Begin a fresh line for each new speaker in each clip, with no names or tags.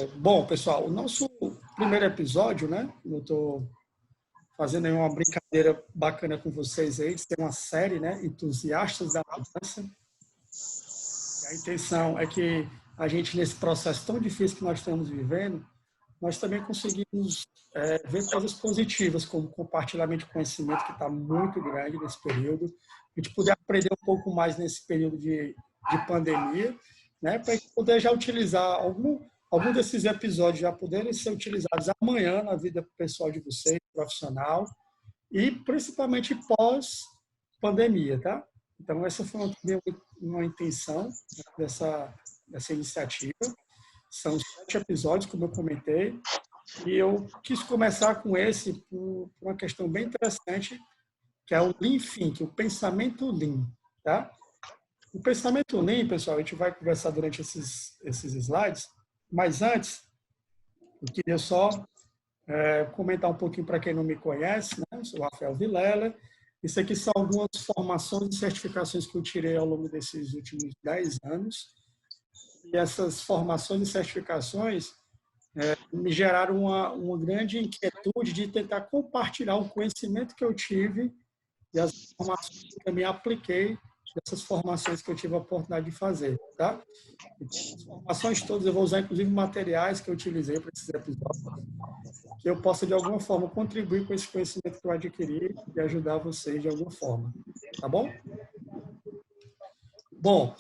Bom, pessoal, o nosso primeiro episódio, né? Eu estou fazendo aí uma brincadeira bacana com vocês aí, de ter uma série, né? Entusiastas da mudança. E a intenção é que a gente, nesse processo tão difícil que nós estamos vivendo, nós também conseguimos ver coisas positivas, como compartilhamento de conhecimento, que está muito grande nesse período. A gente poder aprender um pouco mais nesse período de pandemia, né? Para a gente poder já utilizar algum desses episódios já poderem ser utilizados amanhã na vida pessoal de vocês, profissional, e principalmente pós-pandemia, tá? Então, essa foi uma intenção dessa iniciativa. São 7 episódios, como eu comentei, e eu quis começar com esse por uma questão bem interessante, que é o Lean Thinking, o pensamento Lean, tá? O pensamento Lean, pessoal, a gente vai conversar durante esses slides, mas antes, eu queria só comentar um pouquinho para quem não me conhece, né? Eu sou o Rafael Vilela. Isso aqui são algumas formações e certificações que eu tirei ao longo desses últimos 10 anos. E essas formações e certificações me geraram uma grande inquietude de tentar compartilhar o conhecimento que eu tive e as informações que eu também apliquei dessas formações que eu tive a oportunidade de fazer, tá? As formações todas, eu vou usar inclusive materiais que eu utilizei para esses episódios, que eu possa de alguma forma contribuir com esse conhecimento que eu adquiri e ajudar vocês de alguma forma, tá bom? Bom,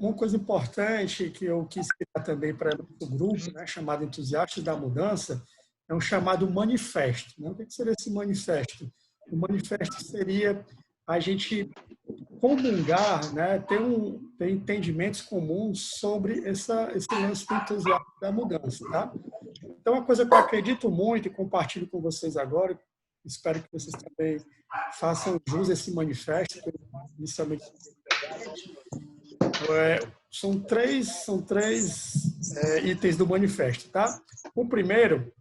uma coisa importante que eu quis criar também para o grupo, né, chamado Entusiastas da Mudança, é um chamado manifesto, né? O que seria esse manifesto? O manifesto seria a gente comungar, né, ter entendimentos comuns sobre esse lance do entusiasmo da mudança, tá? Então, uma coisa que eu acredito muito e compartilho com vocês agora, espero que vocês também façam jus a esse manifesto, que eu inicialmente são três itens do manifesto, tá? O primeiro,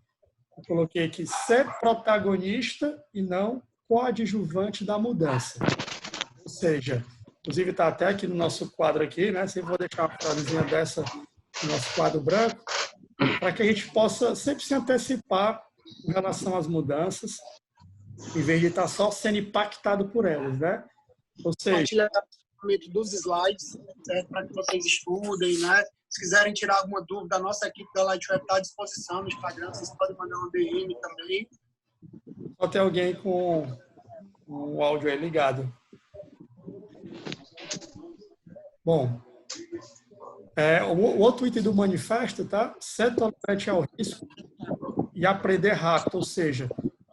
eu coloquei aqui, ser protagonista e não coadjuvante da mudança. Ou seja, inclusive está até aqui no nosso quadro aqui, né? Sempre vou deixar uma frasezinha dessa no nosso quadro branco, para que a gente possa sempre se antecipar em relação às mudanças, em vez de estar só sendo impactado por elas, né? Ou seja,
dos slides, para que vocês estudem, né? Se quiserem tirar alguma dúvida, a nossa equipe da Lightweb está à disposição no Instagram, vocês podem mandar uma DM também.
Só tem alguém com o áudio aí ligado. Bom, o outro item do manifesto, tá? Ser tolerante ao risco e aprender rápido, ou seja,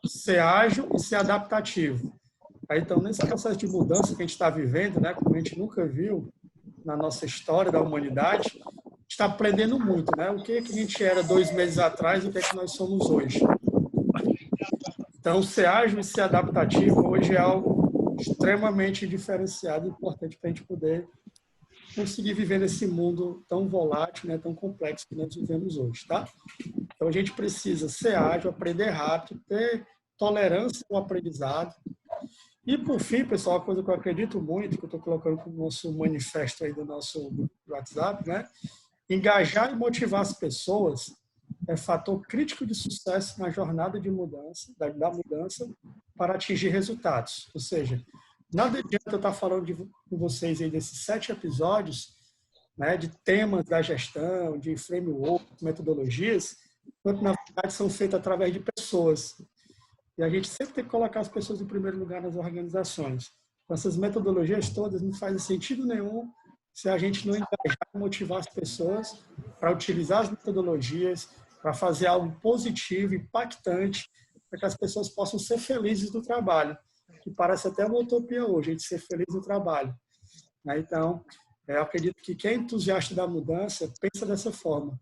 ser ágil e ser adaptativo. Aí, então, nesse processo de mudança que a gente está vivendo, né, como a gente nunca viu na nossa história da humanidade, a gente está aprendendo muito, né? O que a gente era 2 meses atrás e o que é que nós somos hoje. Então, ser ágil e ser adaptativo hoje é algo extremamente diferenciado e importante para a gente poder conseguir viver nesse mundo tão volátil, né, tão complexo que nós vivemos hoje, tá? Então, a gente precisa ser ágil, aprender rápido, ter tolerância ao aprendizado. E, por fim, pessoal, uma coisa que eu acredito muito, que eu estou colocando no nosso manifesto aí do nosso WhatsApp, né? Engajar e motivar as pessoas é fator crítico de sucesso na jornada de mudança, da mudança, para atingir resultados. Ou seja, nada adianta eu estar falando com vocês aí desses 7 episódios, né, de temas da gestão, de framework, metodologias, quando na verdade são feitas através de pessoas. E a gente sempre tem que colocar as pessoas em primeiro lugar nas organizações. Então, essas metodologias todas não fazem sentido nenhum se a gente não engajar e motivar as pessoas para utilizar as metodologias, para fazer algo positivo, impactante, para que as pessoas possam ser felizes no trabalho, que parece até uma utopia hoje, a gente ser feliz no trabalho. Então, eu acredito que quem é entusiasta da mudança pensa dessa forma,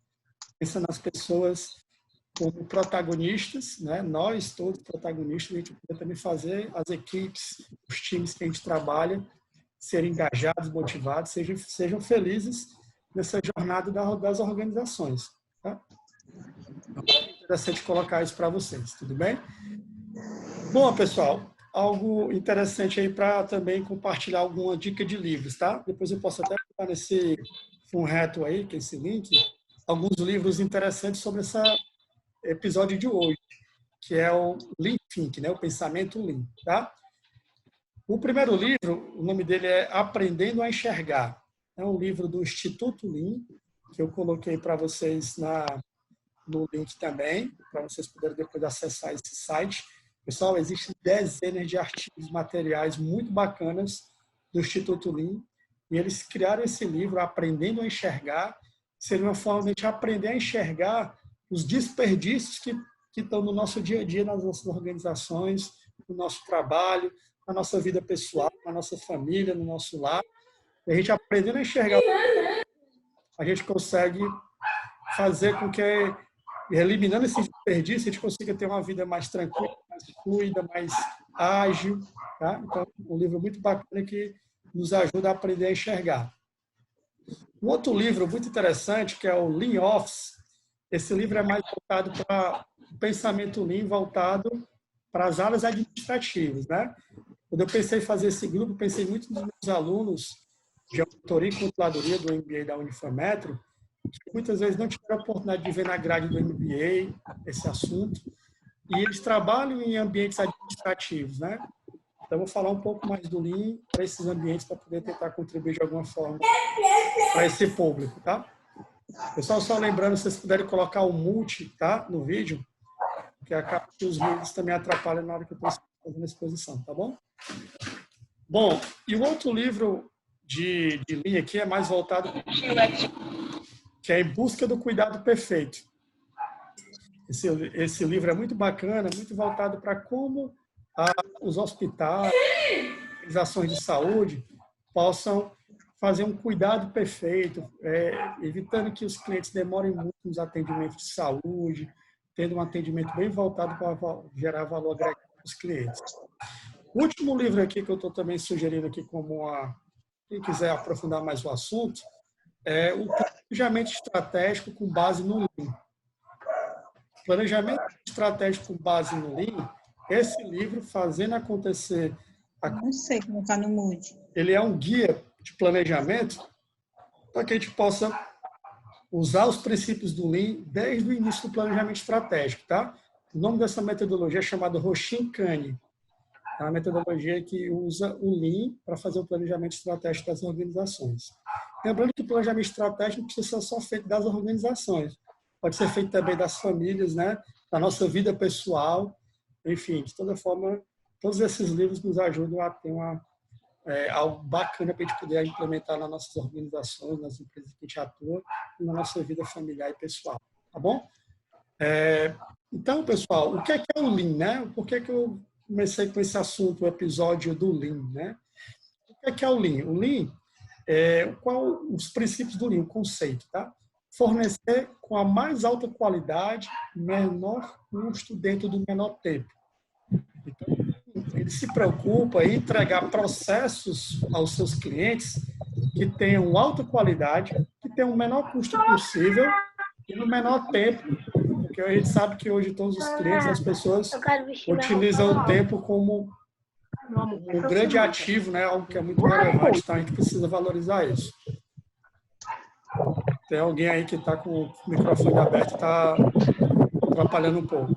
pensa nas pessoas como protagonistas, né? Nós todos protagonistas, a gente pode também fazer as equipes, os times que a gente trabalha, serem engajados, motivados, sejam felizes nessa jornada das organizações. Tá? Então, é interessante colocar isso para vocês, tudo bem? Bom, pessoal, algo interessante aí para também compartilhar alguma dica de livros, tá? Depois eu posso até botar nesse full reto aí, que é esse link, alguns livros interessantes sobre esse episódio de hoje, que é o Lean Thinking, né? O pensamento Lean, tá? O primeiro livro, o nome dele é Aprendendo a Enxergar. É um livro do Instituto Lean, que eu coloquei para vocês no link também, para vocês poderem depois acessar esse site. Pessoal, existem dezenas de artigos, materiais muito bacanas do Instituto Lean, e eles criaram esse livro, Aprendendo a Enxergar. Seria uma forma de a gente aprender a enxergar os desperdícios que estão no nosso dia a dia, nas nossas organizações, no nosso trabalho, na nossa vida pessoal, na nossa família, no nosso lar. E a gente aprendendo a enxergar, a gente consegue fazer com que, eliminando esse desperdício, a gente consiga ter uma vida mais tranquila, mais fluida, mais ágil. Tá? Então, um livro muito bacana que nos ajuda a aprender a enxergar. Um outro livro muito interessante, que é o Lean Office. Esse livro é mais voltado para o pensamento Lean, voltado para as áreas administrativas, né? Quando eu pensei em fazer esse grupo, pensei muito nos meus alunos de auditoria e controladoria do MBA da Unifametro, que muitas vezes não tiveram a oportunidade de ver na grade do MBA esse assunto, e eles trabalham em ambientes administrativos, né? Então, eu vou falar um pouco mais do Lean para esses ambientes, para poder tentar contribuir de alguma forma para esse público, tá? Pessoal, só lembrando, se vocês puderem colocar o multi, tá? No vídeo, porque acaba que os vídeos também atrapalham na hora que eu estou fazendo a exposição, tá bom? Bom, e o outro livro de Lean aqui é mais voltado, que é Em Busca do Cuidado Perfeito. Esse livro é muito bacana, muito voltado para como os hospitais, organizações de saúde possam fazer um cuidado perfeito, evitando que os clientes demorem muito nos atendimentos de saúde, tendo um atendimento bem voltado para gerar valor agregado para os clientes. O último livro aqui que eu estou também sugerindo aqui como quem quiser aprofundar mais o assunto, é o Planejamento Estratégico com Base no Lean. Planejamento Estratégico com Base no Lean, esse livro, Fazendo Acontecer...
Não sei como está no Mood.
Ele é um guia de planejamento para que a gente possa usar os princípios do Lean desde o início do planejamento estratégico, tá? O nome dessa metodologia é chamada Hoshin-Kanri. É uma metodologia que usa o Lean para fazer o planejamento estratégico das organizações. Lembrando que o planejamento estratégico não precisa ser só feito das organizações. Pode ser feito também das famílias, né? Da nossa vida pessoal. Enfim, de toda forma, todos esses livros nos ajudam a ter algo bacana para a gente poder implementar nas nossas organizações, nas empresas que a gente atua, e na nossa vida familiar e pessoal. Tá bom? Então, pessoal, o que é o Lean, né? Por que eu comecei com esse assunto, o episódio do Lean, né? O que é o Lean? O Lean qual os princípios do Lean, o conceito, tá? Fornecer com a mais alta qualidade, menor custo dentro do menor tempo. Então, ele se preocupa em entregar processos aos seus clientes que tenham alta qualidade, que tenham o menor custo possível e no menor tempo, porque a gente sabe que hoje todos os clientes, as pessoas utilizam o tempo como um grande ativo, né? Algo que é muito relevante, então a gente precisa valorizar isso. Tem alguém aí que está com o microfone aberto e está atrapalhando um pouco.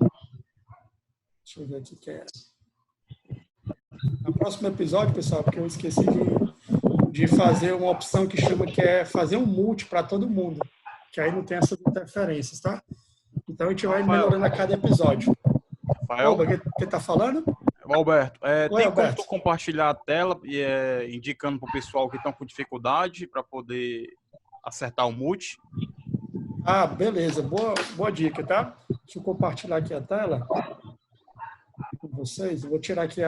Deixa eu ver aqui que é. No próximo episódio, pessoal, porque eu esqueci de fazer uma opção que é fazer um multi para todo mundo, que aí não tem essas interferências, tá? Então a gente vai melhorando a cada episódio.
Rafael,
quem está falando?
Alberto, tem
Alberto.
como tu compartilhar a tela e indicando para o pessoal que estão com dificuldade para poder acertar o mute?
Ah, beleza. Boa dica, tá? Deixa eu compartilhar aqui a tela com vocês. Eu vou tirar aqui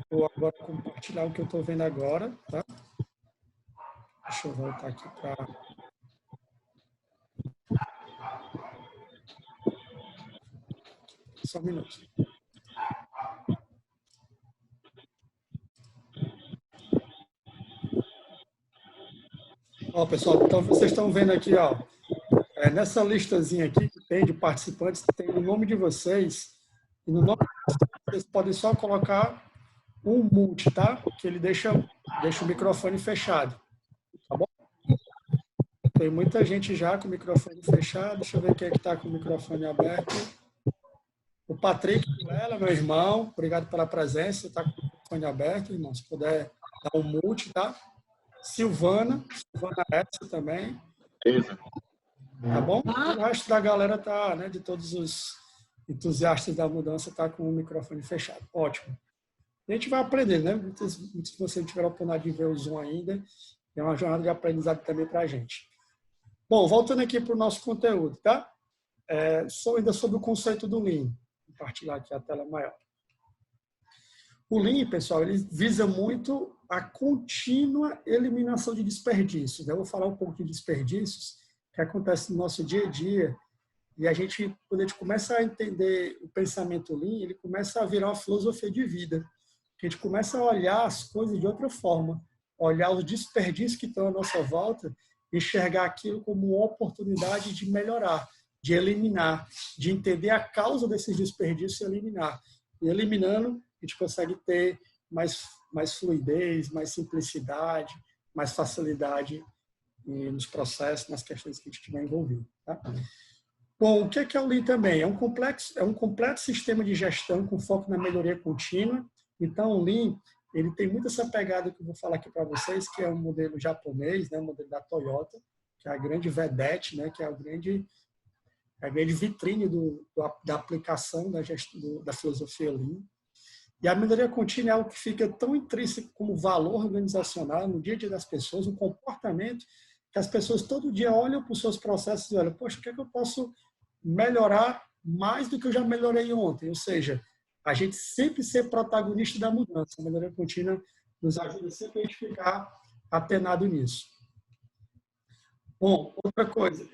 Vou agora compartilhar o que eu estou vendo agora, tá? Deixa eu voltar aqui para... Só um minuto. Ó, pessoal, então vocês estão vendo aqui, ó, nessa listazinha aqui que tem de participantes, tem o nome de vocês, e no nome de vocês podem só colocar um mute, tá? Que ele deixa o microfone fechado, tá bom? Tem muita gente já com o microfone fechado. Deixa eu ver quem é que está com o microfone aberto. O Patrick Vilela, meu irmão, obrigado pela presença. Está com o microfone aberto, irmão. Se puder dar um mute, tá? Silvana S também. Tá bom? O resto da galera tá, né, de todos os entusiastas da mudança, tá com o microfone fechado. Ótimo. A gente vai aprender, né? Muitos de vocês não tiveram a oportunidade de ver o Zoom ainda. É uma jornada de aprendizado também para a gente. Bom, voltando aqui para o nosso conteúdo, tá? Ainda sobre o conceito do Lean. Vou compartilhar aqui a tela maior. O Lean, pessoal, ele visa muito a contínua eliminação de desperdícios. Eu vou falar um pouco de desperdícios que acontece no nosso dia a dia. E a gente, quando a gente começa a entender o pensamento Lean, ele começa a virar uma filosofia de vida. A gente começa a olhar as coisas de outra forma, olhar os desperdícios que estão à nossa volta, enxergar aquilo como uma oportunidade de melhorar, de eliminar, de entender a causa desses desperdícios e eliminar. E eliminando, a gente consegue ter mais fluidez, mais simplicidade, mais facilidade nos processos, nas questões que a gente tiver envolvido. Tá? Bom, o que é o Lean também? É um completo sistema de gestão com foco na melhoria contínua. Então, o Lean, ele tem muito essa pegada que eu vou falar aqui para vocês, que é um modelo japonês, né, o modelo da Toyota, que é a grande vedete, né, que é a grande vitrine da aplicação da filosofia Lean. E a melhoria contínua é algo que fica tão intrínseco como valor organizacional no dia a dia das pessoas, um comportamento que as pessoas todo dia olham para os seus processos e olham, poxa, o que é que eu posso melhorar mais do que eu já melhorei ontem? Ou seja, a gente sempre ser protagonista da mudança. A melhoria contínua nos ajuda sempre a gente ficar atenado nisso. Bom, outra coisa,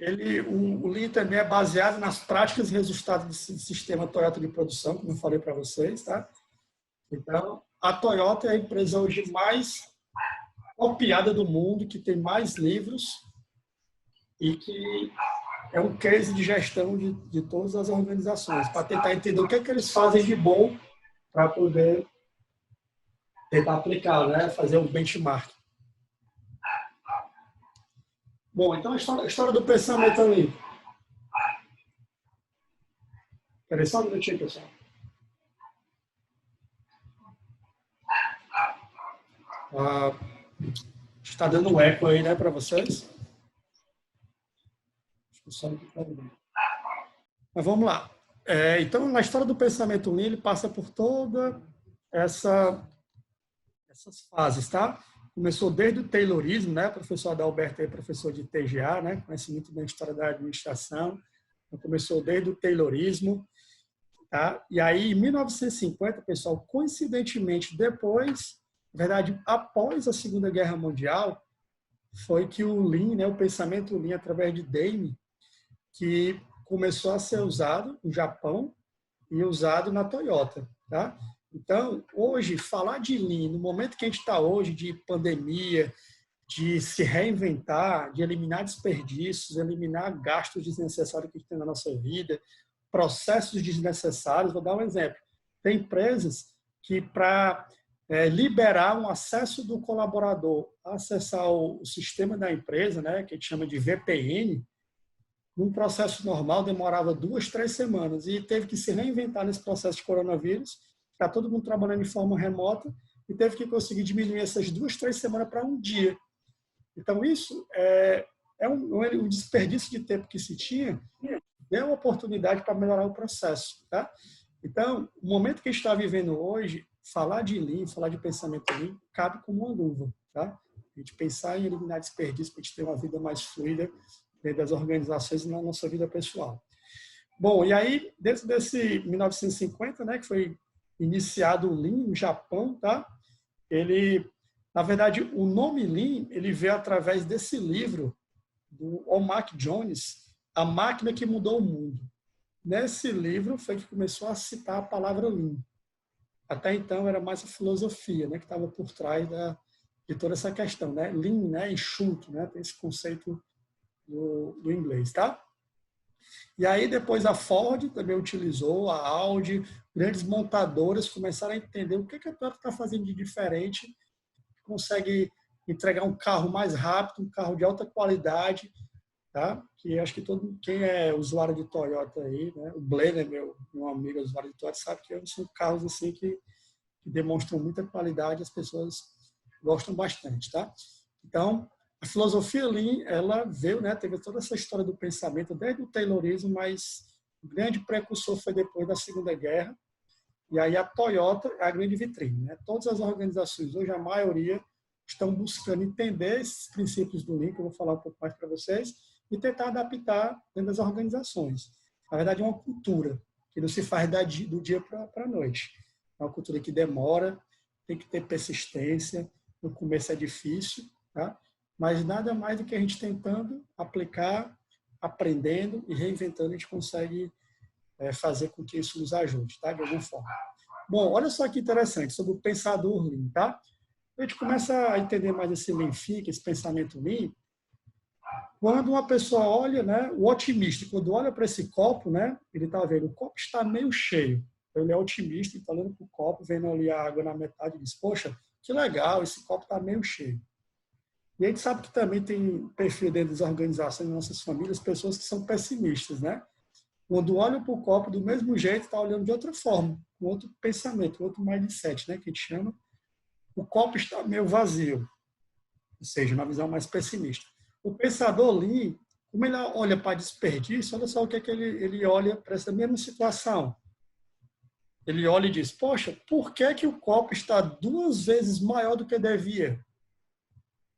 o Lean também é baseado nas práticas e resultados do sistema Toyota de produção, como eu falei para vocês, tá? Então, a Toyota é a empresa hoje mais copiada do mundo, que tem mais livros e que é um case de gestão de todas as organizações, para tentar entender o que é que eles fazem de bom para poder tentar aplicar, né? Fazer um benchmark. Bom, então a história do pensamento ali. Espera aí só um minutinho, pessoal. Está dando um eco aí, né, para vocês? Mas vamos lá. Então, na história do pensamento Lean, ele passa por toda essas fases, tá? Começou desde o Taylorismo, né? O professor Adalberto é professor de TGA, né? Conhece muito bem a história da administração. Então, começou desde o Taylorismo, tá? E aí, em 1950, pessoal, coincidentemente, depois, na verdade, após a Segunda Guerra Mundial, foi que o Lean, né? O pensamento Lean, através de Dame, que começou a ser usado no Japão e usado na Toyota, tá? Então, hoje, falar de Lean, no momento que a gente está hoje, de pandemia, de se reinventar, de eliminar desperdícios, eliminar gastos desnecessários que a gente tem na nossa vida, processos desnecessários, vou dar um exemplo. Tem empresas que, para liberar um acesso do colaborador a acessar o sistema da empresa, né, que a gente chama de VPN, num processo normal demorava 2, 3 semanas e teve que se reinventar nesse processo de coronavírus. Está todo mundo trabalhando de forma remota e teve que conseguir diminuir essas 2, 3 semanas para um dia. Então, isso é um desperdício de tempo que se tinha, deu uma oportunidade para melhorar o processo. Tá? Então, o momento que a gente está vivendo hoje, falar de Lean, falar de pensamento Lean, cabe como uma luva. Tá? A gente pensar em eliminar desperdício para a gente ter uma vida mais fluida dentro das organizações e na nossa vida pessoal. Bom, e aí, dentro desse 1950, né, que foi iniciado o Lean no Japão, tá? Na verdade, o nome Lean, ele veio através desse livro do Mac Jones, A Máquina que Mudou o Mundo. Nesse livro foi que começou a citar a palavra Lean. Até então era mais a filosofia, né, que estava por trás de toda essa questão, né? Lean, né, enxuto, né? Tem esse conceito do inglês, tá? E aí depois a Ford também utilizou, a Audi, grandes montadoras começaram a entender o que a Toyota está fazendo de diferente, consegue entregar um carro mais rápido, um carro de alta qualidade, tá? Que acho que quem é usuário de Toyota aí, né? O Blenner, meu amigo usuário de Toyota, sabe que são carros assim que demonstram muita qualidade, as pessoas gostam bastante, tá? Então, a filosofia Lean, ela veio, né? Teve toda essa história do pensamento desde o Taylorismo, mas o grande precursor foi depois da Segunda Guerra. E aí a Toyota é a grande vitrine, né? Todas as organizações, hoje a maioria, estão buscando entender esses princípios do Lean, que eu vou falar um pouco mais para vocês, e tentar adaptar dentro das organizações. Na verdade, é uma cultura que não se faz do dia para a noite. É uma cultura que demora, tem que ter persistência, no começo é difícil, tá? Mas nada mais do que a gente tentando aplicar, aprendendo e reinventando, a gente consegue fazer com que isso nos ajude, tá? De alguma forma. Bom, olha só que interessante, sobre o pensador Lean, tá? A gente começa a entender mais esse Lean Thinking, esse pensamento Lean, quando uma pessoa olha, né, o otimista, quando olha para esse copo, né, ele está vendo, o copo está meio cheio. Então, ele é otimista, está olhando para o copo, vendo ali a água na metade e diz, poxa, que legal, esse copo está meio cheio. E a gente sabe que também tem perfil dentro das organizações, das nossas famílias, pessoas que são pessimistas, né? Quando olham para o copo do mesmo jeito, está olhando de outra forma, com outro pensamento, com outro mindset, né, que a gente chama. O copo está meio vazio, ou seja, uma visão mais pessimista. O pensador Lean, como ele olha para desperdício, olha só o que é que ele olha para essa mesma situação. Ele olha e diz, poxa, por que o copo está 2 vezes maior do que devia?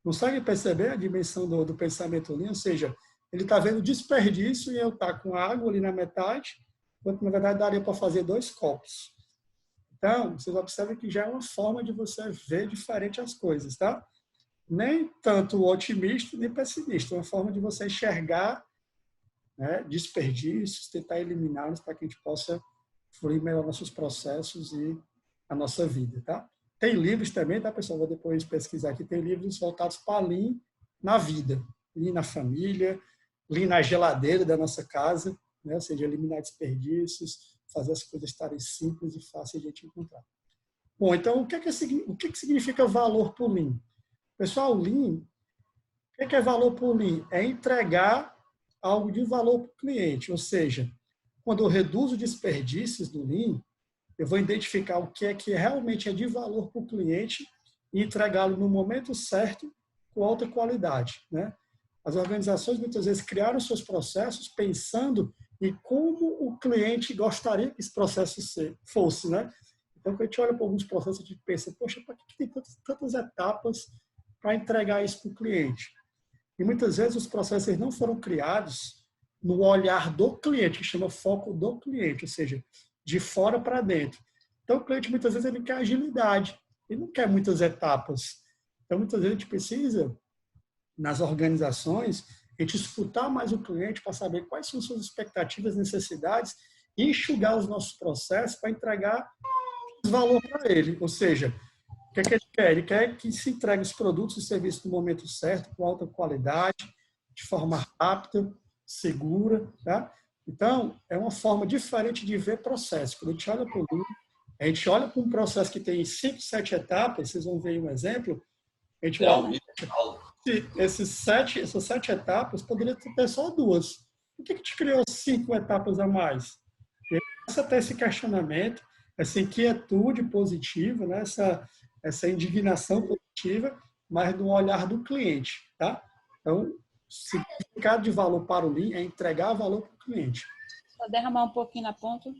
Consegue perceber a dimensão do pensamento Lean? Ou seja, ele está vendo desperdício e eu estou com água ali na metade, enquanto na verdade daria para fazer 2 copos. Então, vocês observam que já é uma forma de você ver diferente as coisas, tá? Nem tanto otimista nem pessimista, é uma forma de você enxergar, né, desperdícios, tentar eliminá-los para que a gente possa fluir melhor nossos processos e a nossa vida, tá? Tem livros também, tá, pessoal? Vou depois pesquisar aqui. Tem livros voltados para Lean na vida, Lean na família, Lean na geladeira da nossa casa, né? Ou seja, eliminar desperdícios, fazer as coisas estarem simples e fáceis de a gente encontrar. Bom, então, o que significa valor por Lean? Pessoal, Lean, o que é valor por Lean? É entregar algo de valor para o cliente, ou seja, quando eu reduzo desperdícios do Lean, eu vou identificar o que realmente é de valor para o cliente e entregá-lo no momento certo, com alta qualidade, né? As organizações muitas vezes criaram seus processos pensando em como o cliente gostaria que esse processo fosse, né? Então, quando a gente olha para alguns processos, a gente pensa, poxa, para que tem tantas etapas para entregar isso para o cliente? E muitas vezes os processos não foram criados no olhar do cliente, que chama foco do cliente, ou seja, de fora para dentro. Então, o cliente muitas vezes ele quer agilidade, ele não quer muitas etapas. Então, muitas vezes a gente precisa, nas organizações, a gente escutar mais o cliente para saber quais são suas expectativas, necessidades e enxugar os nossos processos para entregar valor para ele. Ou seja, o que é que ele quer? Ele quer que se entregue os produtos e serviços no momento certo, com alta qualidade, de forma rápida, segura, tá? Então, é uma forma diferente de ver processo. Quando a gente olha para o Lean, a gente olha para um processo que tem 5, 7 etapas, vocês vão ver aí um exemplo, a gente olha, essas 7 etapas poderia ter só 2. Por que a gente criou 5 etapas a mais? E começa a ter esse questionamento, essa inquietude positiva, né? essa indignação positiva, mas no olhar do cliente, tá? Então, o significado de valor para o Lean é entregar valor para o cliente.
Só derramar um pouquinho na ponta.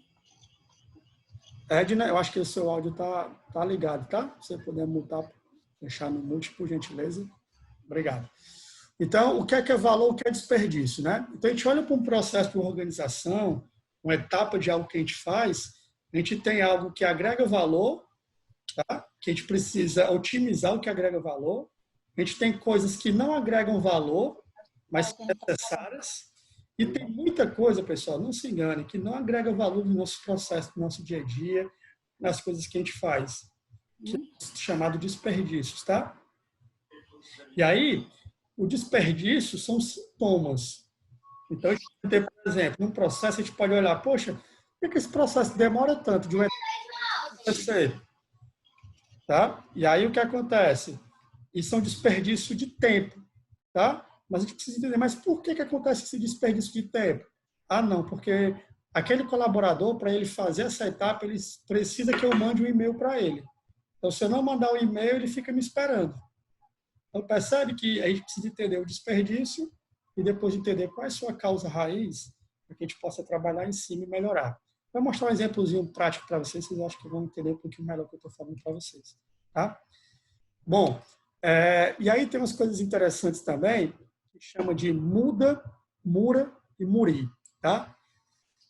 Edna, eu acho que o seu áudio tá ligado, tá? Se você puder mutar, deixar no mute, por gentileza. Obrigado. Então, o que é valor, o que é desperdício, né? Então, a gente olha para um processo de uma organização, uma etapa de algo que a gente faz, a gente tem algo que agrega valor, tá? Que a gente precisa otimizar o que agrega valor. A gente tem coisas que não agregam valor, mas são necessárias. E tem muita coisa, pessoal, não se engane, que não agrega valor no nosso processo, no nosso dia a dia, nas coisas que a gente faz, que é chamado desperdícios, tá? E aí, o desperdício são sintomas. Então, a gente pode ter, por exemplo, num processo, a gente pode olhar, poxa, por que esse processo demora tanto de uma etapa acontecer? Tá? E aí, o que acontece? Isso é um desperdício de tempo, tá? Mas a gente precisa entender, mas por que acontece esse desperdício de tempo? Ah, não, porque aquele colaborador, para ele fazer essa etapa, ele precisa que eu mande um e-mail para ele. Então, se eu não mandar o e-mail, ele fica me esperando. Então, percebe que a gente precisa entender o desperdício e depois entender qual é a sua causa raiz, para que a gente possa trabalhar em cima e melhorar. Vou mostrar um exemplozinho prático para vocês acham que vão entender um pouquinho melhor o que eu estou falando para vocês. Tá? Bom, e aí tem umas coisas interessantes também, que chama de muda, mura e muri, tá?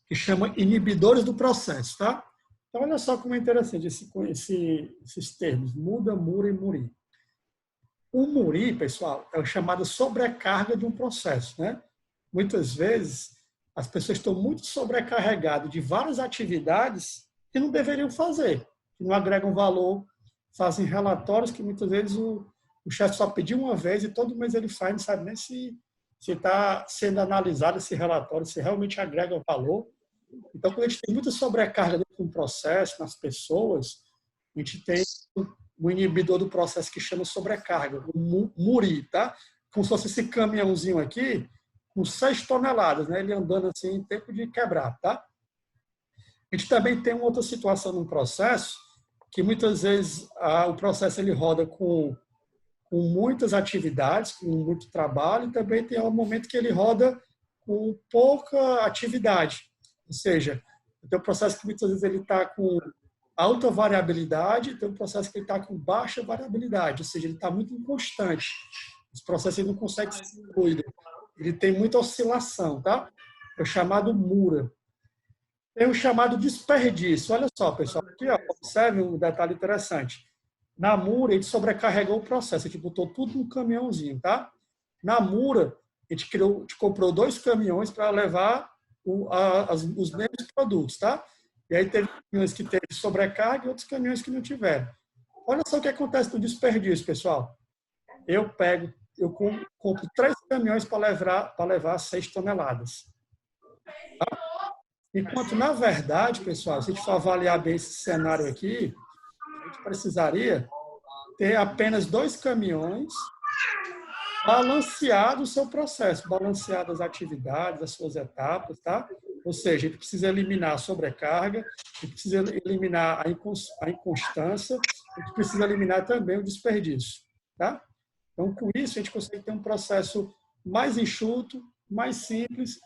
Que chama inibidores do processo. Tá? Então, olha só como é interessante esses termos, muda, mura e muri. O muri, pessoal, é a chamada sobrecarga de um processo. Né? Muitas vezes, as pessoas estão muito sobrecarregadas de várias atividades que não deveriam fazer, que não agregam valor, fazem relatórios que muitas vezes o chefe só pediu uma vez e todo mês ele faz, não sabe nem se está sendo analisado esse relatório, se realmente agrega valor. Então, quando a gente tem muita sobrecarga dentro de um processo, nas pessoas, a gente tem o inibidor do processo que chama sobrecarga, o muri, tá? Como se fosse esse caminhãozinho aqui, com 6 toneladas, né? Ele andando assim em tempo de quebrar, tá? A gente também tem uma outra situação no processo, que muitas vezes o processo ele roda com muitas atividades, com muito trabalho, e também tem um momento que ele roda com pouca atividade. Ou seja, tem um processo que muitas vezes ele está com alta variabilidade, tem um processo que ele está com baixa variabilidade, ou seja, ele está muito inconstante. Esse processo ele não consegue ser fluido. Ele tem muita oscilação, tá? É o chamado mura. Tem o chamado desperdício. Olha só, pessoal, aqui, ó, observe um detalhe interessante. Na mura, a gente sobrecarregou o processo, a gente botou tudo num caminhãozinho, tá? Na mura, a gente comprou 2 caminhões para levar os mesmos produtos, tá? E aí teve caminhões que teve sobrecarga e outros caminhões que não tiveram. Olha só o que acontece no desperdício, pessoal. Eu compro 3 caminhões para levar 6 toneladas. Tá? Enquanto, na verdade, pessoal, se a gente for avaliar bem esse cenário aqui, a gente precisaria ter apenas 2 caminhões balanceado o seu processo, balanceado as atividades, as suas etapas, tá? Ou seja, a gente precisa eliminar a sobrecarga, a gente precisa eliminar a inconstância, a gente precisa eliminar também o desperdício, tá? Então, com isso, a gente consegue ter um processo mais enxuto, mais simples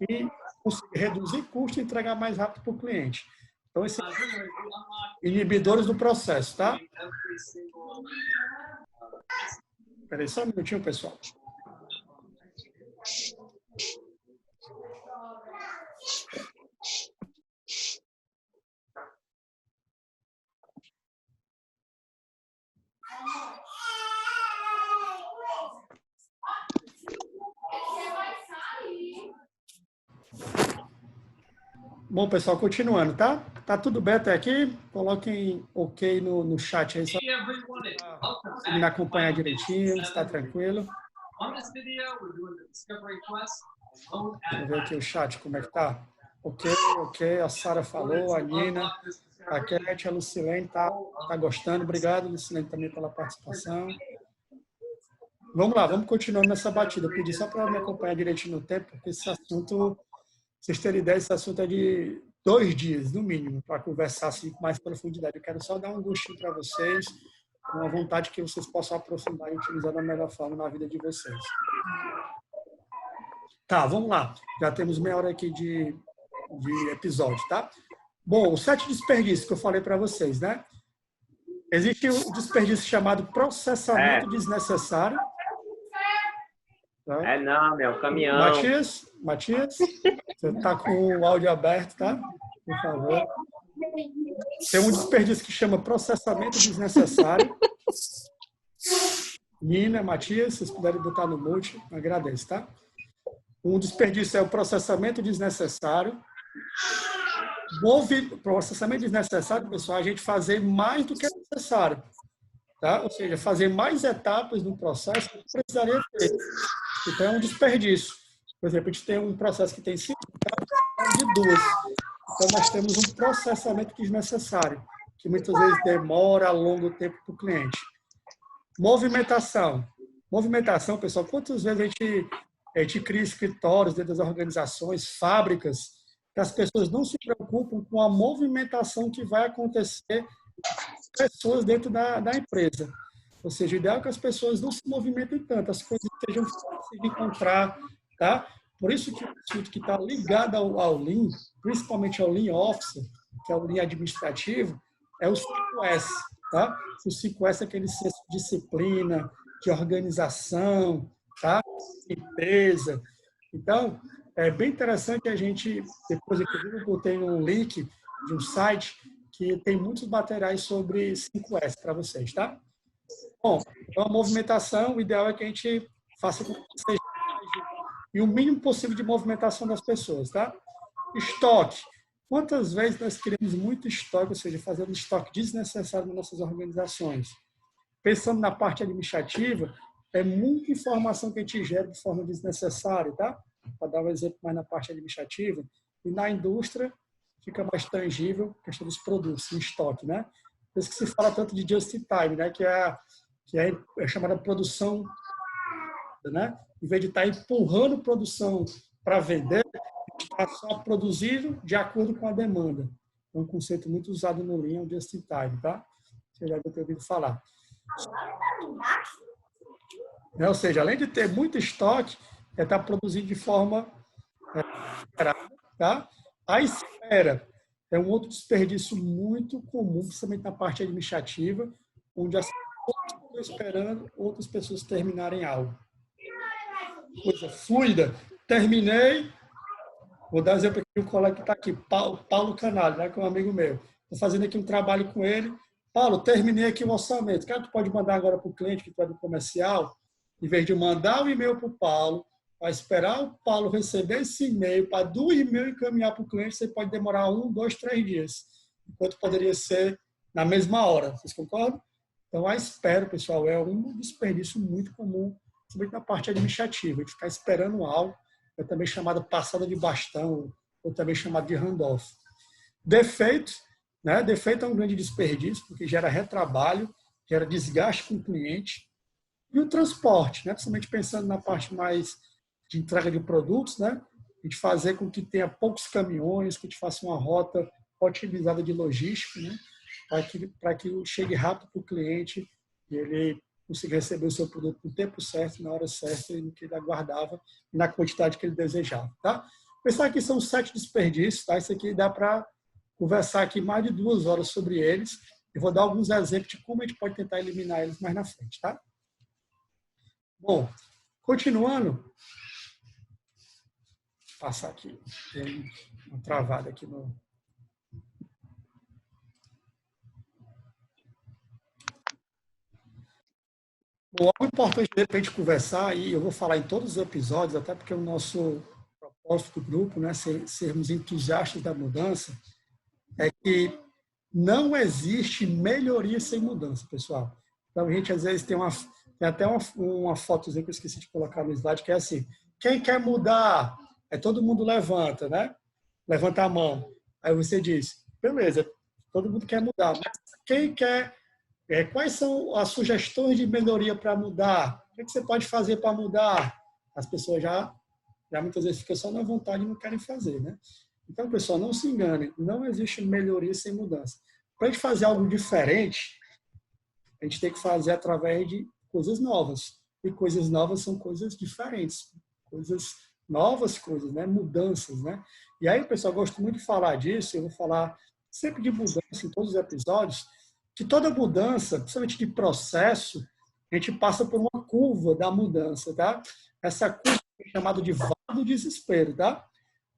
e conseguir reduzir custo e entregar mais rápido para o cliente. Então, esses inibidores do processo, tá? Espera aí só um minutinho, pessoal. Bom, pessoal, continuando, tá? Tá tudo bem até aqui? Coloquem OK no chat aí, só para me acompanhar direitinho, está tranquilo. Vamos ver aqui o chat, como é que tá? OK, a Sara falou, a Nina, a Cat, a Lucilene tá gostando. Obrigado, Lucilene, também pela participação. Vamos lá, vamos continuando nessa batida. Eu pedi só para me acompanhar direitinho no tempo, porque esse assunto... Vocês terem ideia, esse assunto é de 2 dias, no mínimo, para conversar assim, com mais profundidade. Eu quero só dar um gostinho para vocês, com a vontade que vocês possam aprofundar e utilizar da melhor forma na vida de vocês. Tá, vamos lá. Já temos meia hora aqui de episódio, tá? Bom, os 7 desperdícios que eu falei para vocês, né? Existe o desperdício chamado processamento desnecessário. Tá?
Não, meu, caminhão.
Matias, você está com o áudio aberto, tá? Por favor. Tem um desperdício que chama processamento desnecessário. Nina, Matias, vocês puderem botar no mute, agradeço, tá? Um desperdício é o processamento desnecessário. Processamento desnecessário, pessoal, a gente fazer mais do que é necessário. Tá? Ou seja, fazer mais etapas no processo que precisaria ter. Então, é um desperdício. Por exemplo, a gente tem um processo que tem 5 etapas de 2. Então, nós temos um processamento desnecessário, que muitas vezes demora, alonga o tempo para o cliente. Movimentação. Movimentação, pessoal, quantas vezes a gente cria escritórios dentro das organizações, fábricas, que as pessoas não se preocupam com a movimentação que vai acontecer com as pessoas dentro da empresa. Ou seja, o ideal é que as pessoas não se movimentem tanto, as coisas sejam fáceis de encontrar, tá? Por isso que o assunto que está ligado ao Lean, principalmente ao Lean Office, que é o Lean administrativo, é o 5S, tá? O 5S é aquele senso de disciplina, de organização, tá? Limpeza. Então, é bem interessante a gente, depois eu botei um link de um site que tem muitos materiais sobre 5S para vocês, tá? Bom, então a movimentação, o ideal é que a gente faça com que seja e o mínimo possível de movimentação das pessoas, tá? Estoque. Quantas vezes nós criamos muito estoque, ou seja, fazendo estoque desnecessário nas nossas organizações? Pensando na parte administrativa, é muita informação que a gente gera de forma desnecessária, tá? Para dar um exemplo mais na parte administrativa. E na indústria, fica mais tangível a questão dos produtos em estoque, né? Por isso que se fala tanto de just in time, né? Que é chamada produção, né? Em vez de estar empurrando produção para vender, está só produzindo de acordo com a demanda. É um conceito muito usado no Lean, o just in time, tá? Você já deve ter ouvido falar. Ou seja, além de ter muito estoque, é estar produzindo de forma esperada, tá? A espera é um outro desperdício muito comum, principalmente na parte administrativa, onde as pessoas estão esperando outras pessoas terminarem algo. Coisa fluida. Terminei. Vou dar um exemplo aqui, o colega que está aqui, Paulo Canalho, né, que é um amigo meu. Estou fazendo aqui um trabalho com ele. Paulo, terminei aqui o orçamento. Cara, tu pode mandar agora para o cliente que tu é do comercial, em vez de mandar o e-mail para o Paulo, para esperar o Paulo receber esse e-mail, para do e-mail encaminhar para o cliente, você pode demorar 1, 2, 3 dias. Enquanto poderia ser na mesma hora. Vocês concordam? Então, a espera, pessoal, é um desperdício muito comum, principalmente na parte administrativa, de ficar esperando algo, é também chamada passada de bastão, ou também chamada de handoff. Defeito, né? Defeito é um grande desperdício, porque gera retrabalho, gera desgaste com o cliente. E o transporte, né? Principalmente pensando na parte mais de entrega de produtos, né? A gente fazer com que tenha poucos caminhões, que a gente faça uma rota otimizada de logística, né? Para que chegue rápido para o cliente e ele consiga receber o seu produto no tempo certo, na hora certa e no que ele aguardava e na quantidade que ele desejava, tá? Pensar aqui são 7 desperdícios, tá? Isso aqui dá para conversar aqui mais de 2 horas sobre eles. Eu vou dar alguns exemplos de como a gente pode tentar eliminar eles mais na frente, tá? Bom, continuando. Vou passar aqui. Tem uma travada aqui no... Bom, algo importante para a gente conversar, e eu vou falar em todos os episódios, até porque o nosso propósito do grupo, né, sermos entusiastas da mudança, é que não existe melhoria sem mudança, pessoal. Então, a gente, às vezes, tem até uma fotozinha que eu esqueci de colocar no slide, que é assim, quem quer mudar? Aí todo mundo levanta, né? Levanta a mão. Aí você diz, beleza, todo mundo quer mudar, mas quem quer... quais são as sugestões de melhoria para mudar? O que você pode fazer para mudar? As pessoas já muitas vezes ficam só na vontade e não querem fazer, né? Então, pessoal, não se enganem. Não existe melhoria sem mudança. Para a gente fazer algo diferente, a gente tem que fazer através de coisas novas. E coisas novas são coisas diferentes. Coisas novas, coisas, né? Mudanças, né? E aí, pessoal, eu gosto muito de falar disso. Eu vou falar sempre de mudança em todos os episódios, que toda mudança, principalmente de processo, a gente passa por uma curva da mudança, tá? Essa curva é chamada de vale do desespero, tá?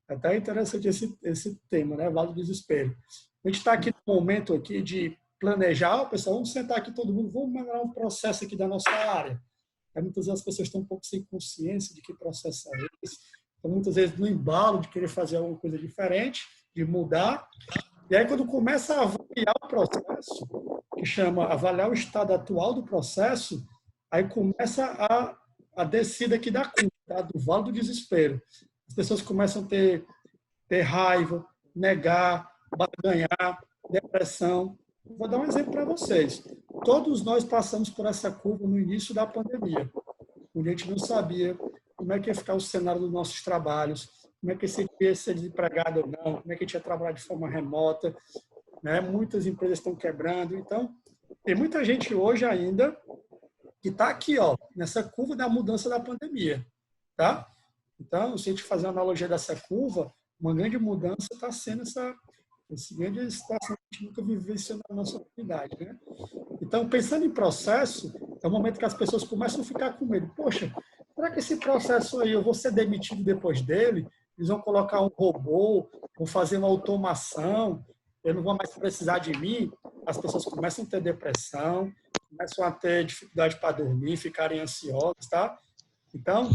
É até interessante esse tema, né? Vale do desespero. A gente está aqui no momento aqui de planejar, pessoal, vamos sentar aqui todo mundo, vamos melhorar um processo aqui da nossa área. Aí, muitas vezes as pessoas estão um pouco sem consciência de que processo é esse. Então, muitas vezes no embalo de querer fazer alguma coisa diferente, de mudar. E aí, quando começa a avaliar o processo, que chama avaliar o estado atual do processo, aí começa a descida aqui da curva, tá? Do vale do desespero. As pessoas começam a ter raiva, negar, barganhar, depressão. Vou dar um exemplo para vocês. Todos nós passamos por essa curva no início da pandemia. onde a gente não sabia como é que ia ficar o cenário dos nossos trabalhos, como é que esse ia ser desempregado ou não, como é que a gente ia trabalhar de forma remota, né? Muitas empresas estão quebrando. Então, tem muita gente hoje ainda que está aqui, ó, nessa curva da mudança da pandemia, tá? Então, se a gente fazer uma analogia dessa curva, uma grande mudança está sendo essa grande situação que a gente nunca vivenciou na nossa comunidade, né? Então, pensando em processo, é o momento que as pessoas começam a ficar com medo. Poxa, será que esse processo aí eu vou ser demitido depois dele? Eles vão colocar um robô, vão fazer uma automação, eu não vou mais precisar de mim? As pessoas começam a ter depressão, começam a ter dificuldade para dormir, ficarem ansiosas, tá? Então,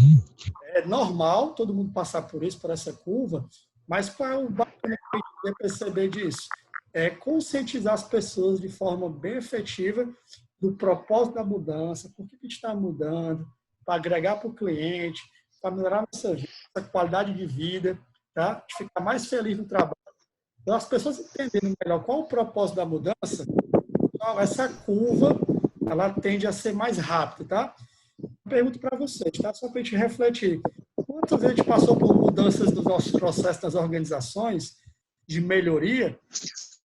é normal todo mundo passar por isso, por essa curva, mas qual é o bacana que a gente vai perceber disso? É conscientizar as pessoas de forma bem efetiva do propósito da mudança, por que a gente está mudando, para agregar para o cliente, para melhorar a nossa vida, a qualidade de vida, tá? De ficar mais feliz no trabalho. Então, as pessoas entendendo melhor qual o propósito da mudança, então, essa curva ela tende a ser mais rápida, tá? Pergunto para vocês, tá? Só para a gente refletir. Quantas vezes a gente passou por mudanças nos nossos processos das organizações de melhoria,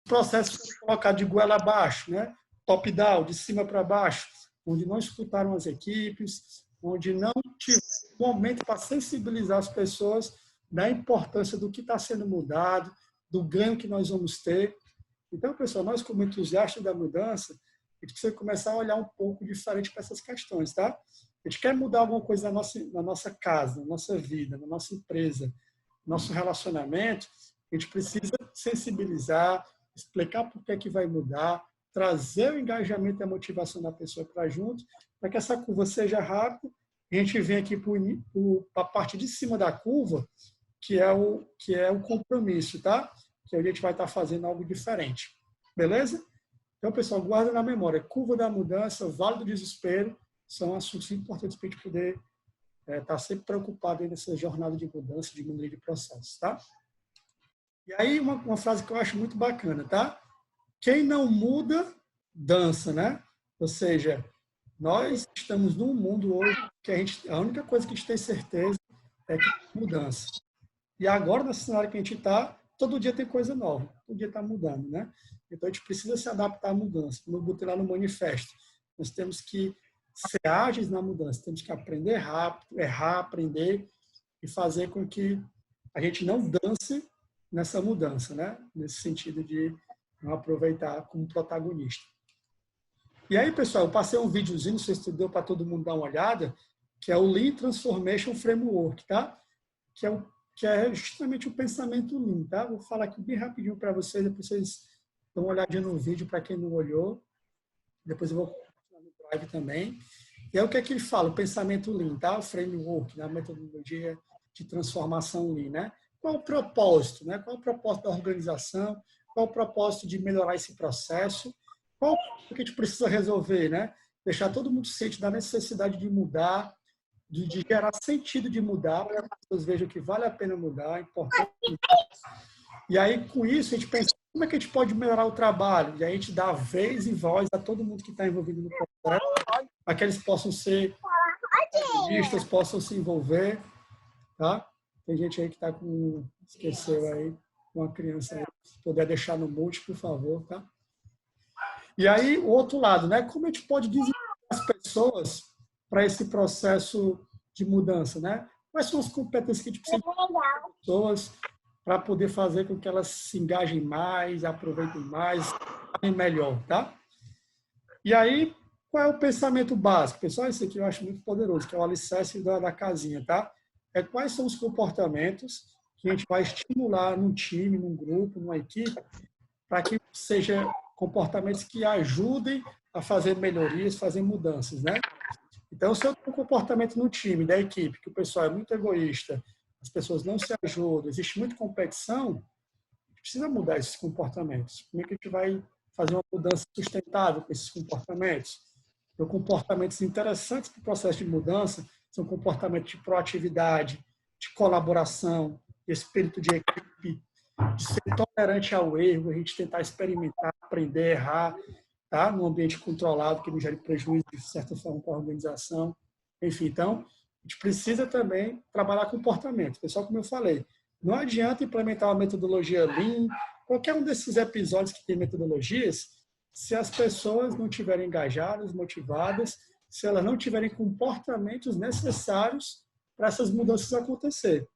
processos colocados de goela abaixo, né? Top-down, de cima para baixo, onde não escutaram as equipes, onde não tiveram um momento para sensibilizar as pessoas da importância do que está sendo mudado, do ganho que nós vamos ter. Então, pessoal, nós como entusiastas da mudança, a gente precisa começar a olhar um pouco diferente para essas questões, tá? A gente quer mudar alguma coisa na nossa casa, na nossa vida, na nossa empresa, no nosso relacionamento, a gente precisa sensibilizar, explicar por que é que vai mudar, trazer o engajamento e a motivação da pessoa para junto, para que essa curva seja rápida. A gente vem aqui para a parte de cima da curva, que é o compromisso, tá? Que a gente vai estar fazendo algo diferente. Beleza? Então, pessoal, guarda na memória. Curva da mudança, vale do desespero, são assuntos importantes para a gente poder estar sempre preocupado aí nessa jornada de mudança, de melhoria de processos, tá? E aí, uma frase que eu acho muito bacana, tá? Quem não muda, dança, né? Ou seja, nós estamos num mundo hoje que a única coisa que a gente tem certeza é que é mudança. E agora, nesse cenário que a gente está, todo dia tem coisa nova, todo dia está mudando, né? Então, a gente precisa se adaptar à mudança. Como eu botei lá no manifesto, nós temos que ser ágeis na mudança, temos que aprender rápido, errar, aprender e fazer com que a gente não dance nessa mudança, né? Nesse sentido de não aproveitar como protagonista. E aí, pessoal, eu passei um videozinho, não sei se deu para todo mundo dar uma olhada, que é o Lean Transformation Framework, tá? Que é justamente o pensamento Lean, tá? Vou falar aqui bem rapidinho para vocês, depois vocês dão uma olhadinha no vídeo para quem não olhou. Depois eu vou compartilhar no Drive também. E é o que é que ele fala, o pensamento Lean, tá? O framework, a metodologia de transformação Lean, né? Qual o propósito, né? Qual o propósito da organização? Qual o propósito de melhorar esse processo? Qual o que a gente precisa resolver, né? Deixar todo mundo ciente da necessidade de mudar, de gerar sentido de mudar, para que as pessoas vejam que vale a pena mudar, é importante. E aí, com isso, a gente pensa, como é que a gente pode melhorar o trabalho? E aí a gente dá vez e voz a todo mundo que está envolvido no processo, para que eles possam ser ativistas, possam se envolver, tá? Tem gente aí que está com... esqueceu aí, uma criança aí. Se puder deixar no mute, por favor, tá? E aí, o outro lado, né? Como a gente pode desenvolver as pessoas para esse processo de mudança, né? Quais são as competências que a gente precisa das pessoas para poder fazer com que elas se engajem mais, aproveitem mais, falem melhor, tá? E aí, qual é o pensamento básico? Pessoal, esse aqui eu acho muito poderoso, que é o alicerce da casinha, tá? É quais são os comportamentos que a gente vai estimular num time, num grupo, numa equipe, para que seja comportamentos que ajudem a fazer melhorias, fazer mudanças, né? Então, se eu tenho um comportamento no time, da equipe, que o pessoal é muito egoísta, as pessoas não se ajudam, existe muita competição, a gente precisa mudar esses comportamentos. Como é que a gente vai fazer uma mudança sustentável com esses comportamentos? Então, comportamentos interessantes para o processo de mudança são comportamentos de proatividade, de colaboração, de espírito de equipe, de ser tolerante ao erro, a gente tentar experimentar, aprender, errar, tá? Num ambiente controlado, que não gere prejuízo, de certa forma, para a organização. Enfim, então, a gente precisa também trabalhar comportamento. Pessoal, como eu falei, não adianta implementar uma metodologia Lean, qualquer um desses episódios que tem metodologias, se as pessoas não estiverem engajadas, motivadas, se elas não tiverem comportamentos necessários para essas mudanças acontecer,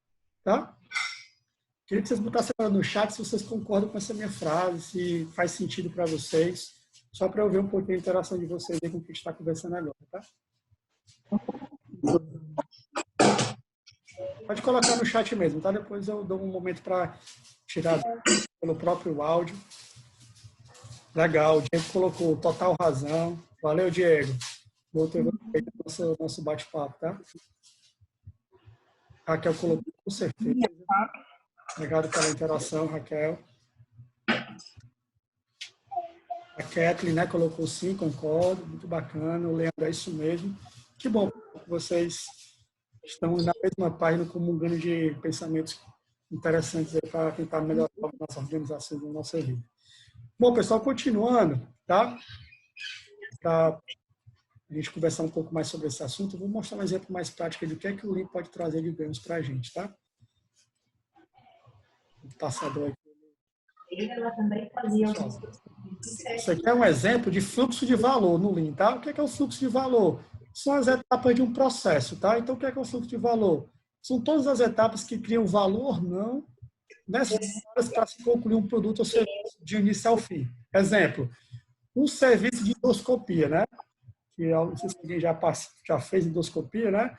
tá? Queria que vocês botassem agora no chat se vocês concordam com essa minha frase, se faz sentido para vocês, só para eu ver um pouquinho a interação de vocês aí com o que a gente está conversando agora, tá? Pode colocar no chat mesmo, tá? Depois eu dou um momento para tirar pelo próprio áudio. Legal, o Diego colocou total razão. Valeu, Diego. Vou ter nosso bate-papo, tá? Raquel colocou com certeza. Obrigado pela interação, Raquel. A Kathleen, né, colocou sim, concordo, muito bacana. O Leandro, é isso mesmo. Que bom que vocês estão na mesma página, comungando de pensamentos interessantes para tentar melhorar a nossa organização e a nossa vida. Bom, pessoal, continuando, tá? Para a gente conversar um pouco mais sobre esse assunto, eu vou mostrar um exemplo mais prático de o que é que o Lean pode trazer de ganhos para a gente, tá? O passador aqui.
Ela também fazia.
Isso aqui é um exemplo de fluxo de valor no Lean, tá? O que é o fluxo de valor? São as etapas de um processo, tá? Então, o que é o fluxo de valor? São todas as etapas que criam valor não necessárias para se concluir um produto ou serviço de início ao fim. Exemplo, um serviço de endoscopia, né? Que não sei se alguém já fez endoscopia, né?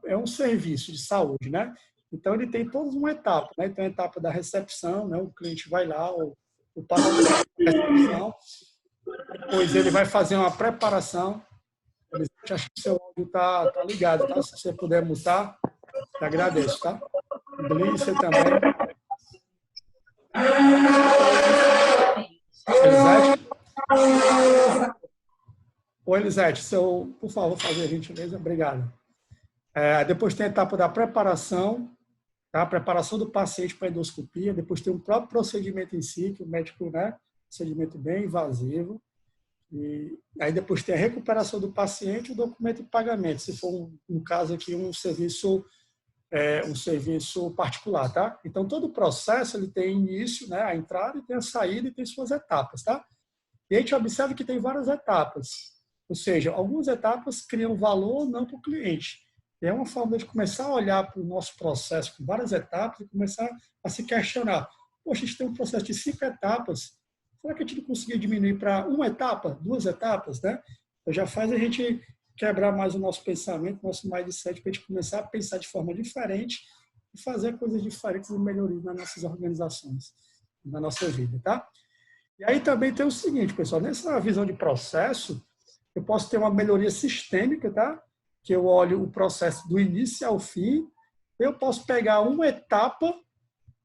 É um serviço de saúde, né? Então, ele tem toda uma etapa, né? Então, a etapa da recepção, né? O cliente vai lá, o paciente da recepção, depois ele vai fazer uma preparação. Acho que o seu áudio tá ligado, tá? Se você puder mutar, te agradeço, tá? Glícia também. Elisete? Oi, Elisete, por favor, fazer a gentileza, obrigado. Depois tem a etapa da preparação, tá? A preparação do paciente para a endoscopia, depois tem o próprio procedimento em si, que o médico, né? Procedimento bem invasivo. E aí depois tem a recuperação do paciente e o documento de pagamento, se for, no caso aqui, um serviço particular, tá? Então, todo o processo, ele tem início, né? A entrada e tem a saída e tem suas etapas, tá? E a gente observa que tem várias etapas, ou seja, algumas etapas criam valor não para o cliente. E é uma forma de começar a olhar para o nosso processo com várias etapas e começar a se questionar. Poxa, a gente tem um processo de 5 etapas, será que a gente não conseguiu diminuir para uma etapa, 2 etapas, né? Então já faz a gente quebrar mais o nosso pensamento, o nosso mindset, para a gente começar a pensar de forma diferente e fazer coisas diferentes e melhorias nas nossas organizações, na nossa vida, tá? E aí também tem o seguinte, pessoal, nessa visão de processo, eu posso ter uma melhoria sistêmica, tá? Que eu olho o processo do início ao fim, eu posso pegar uma etapa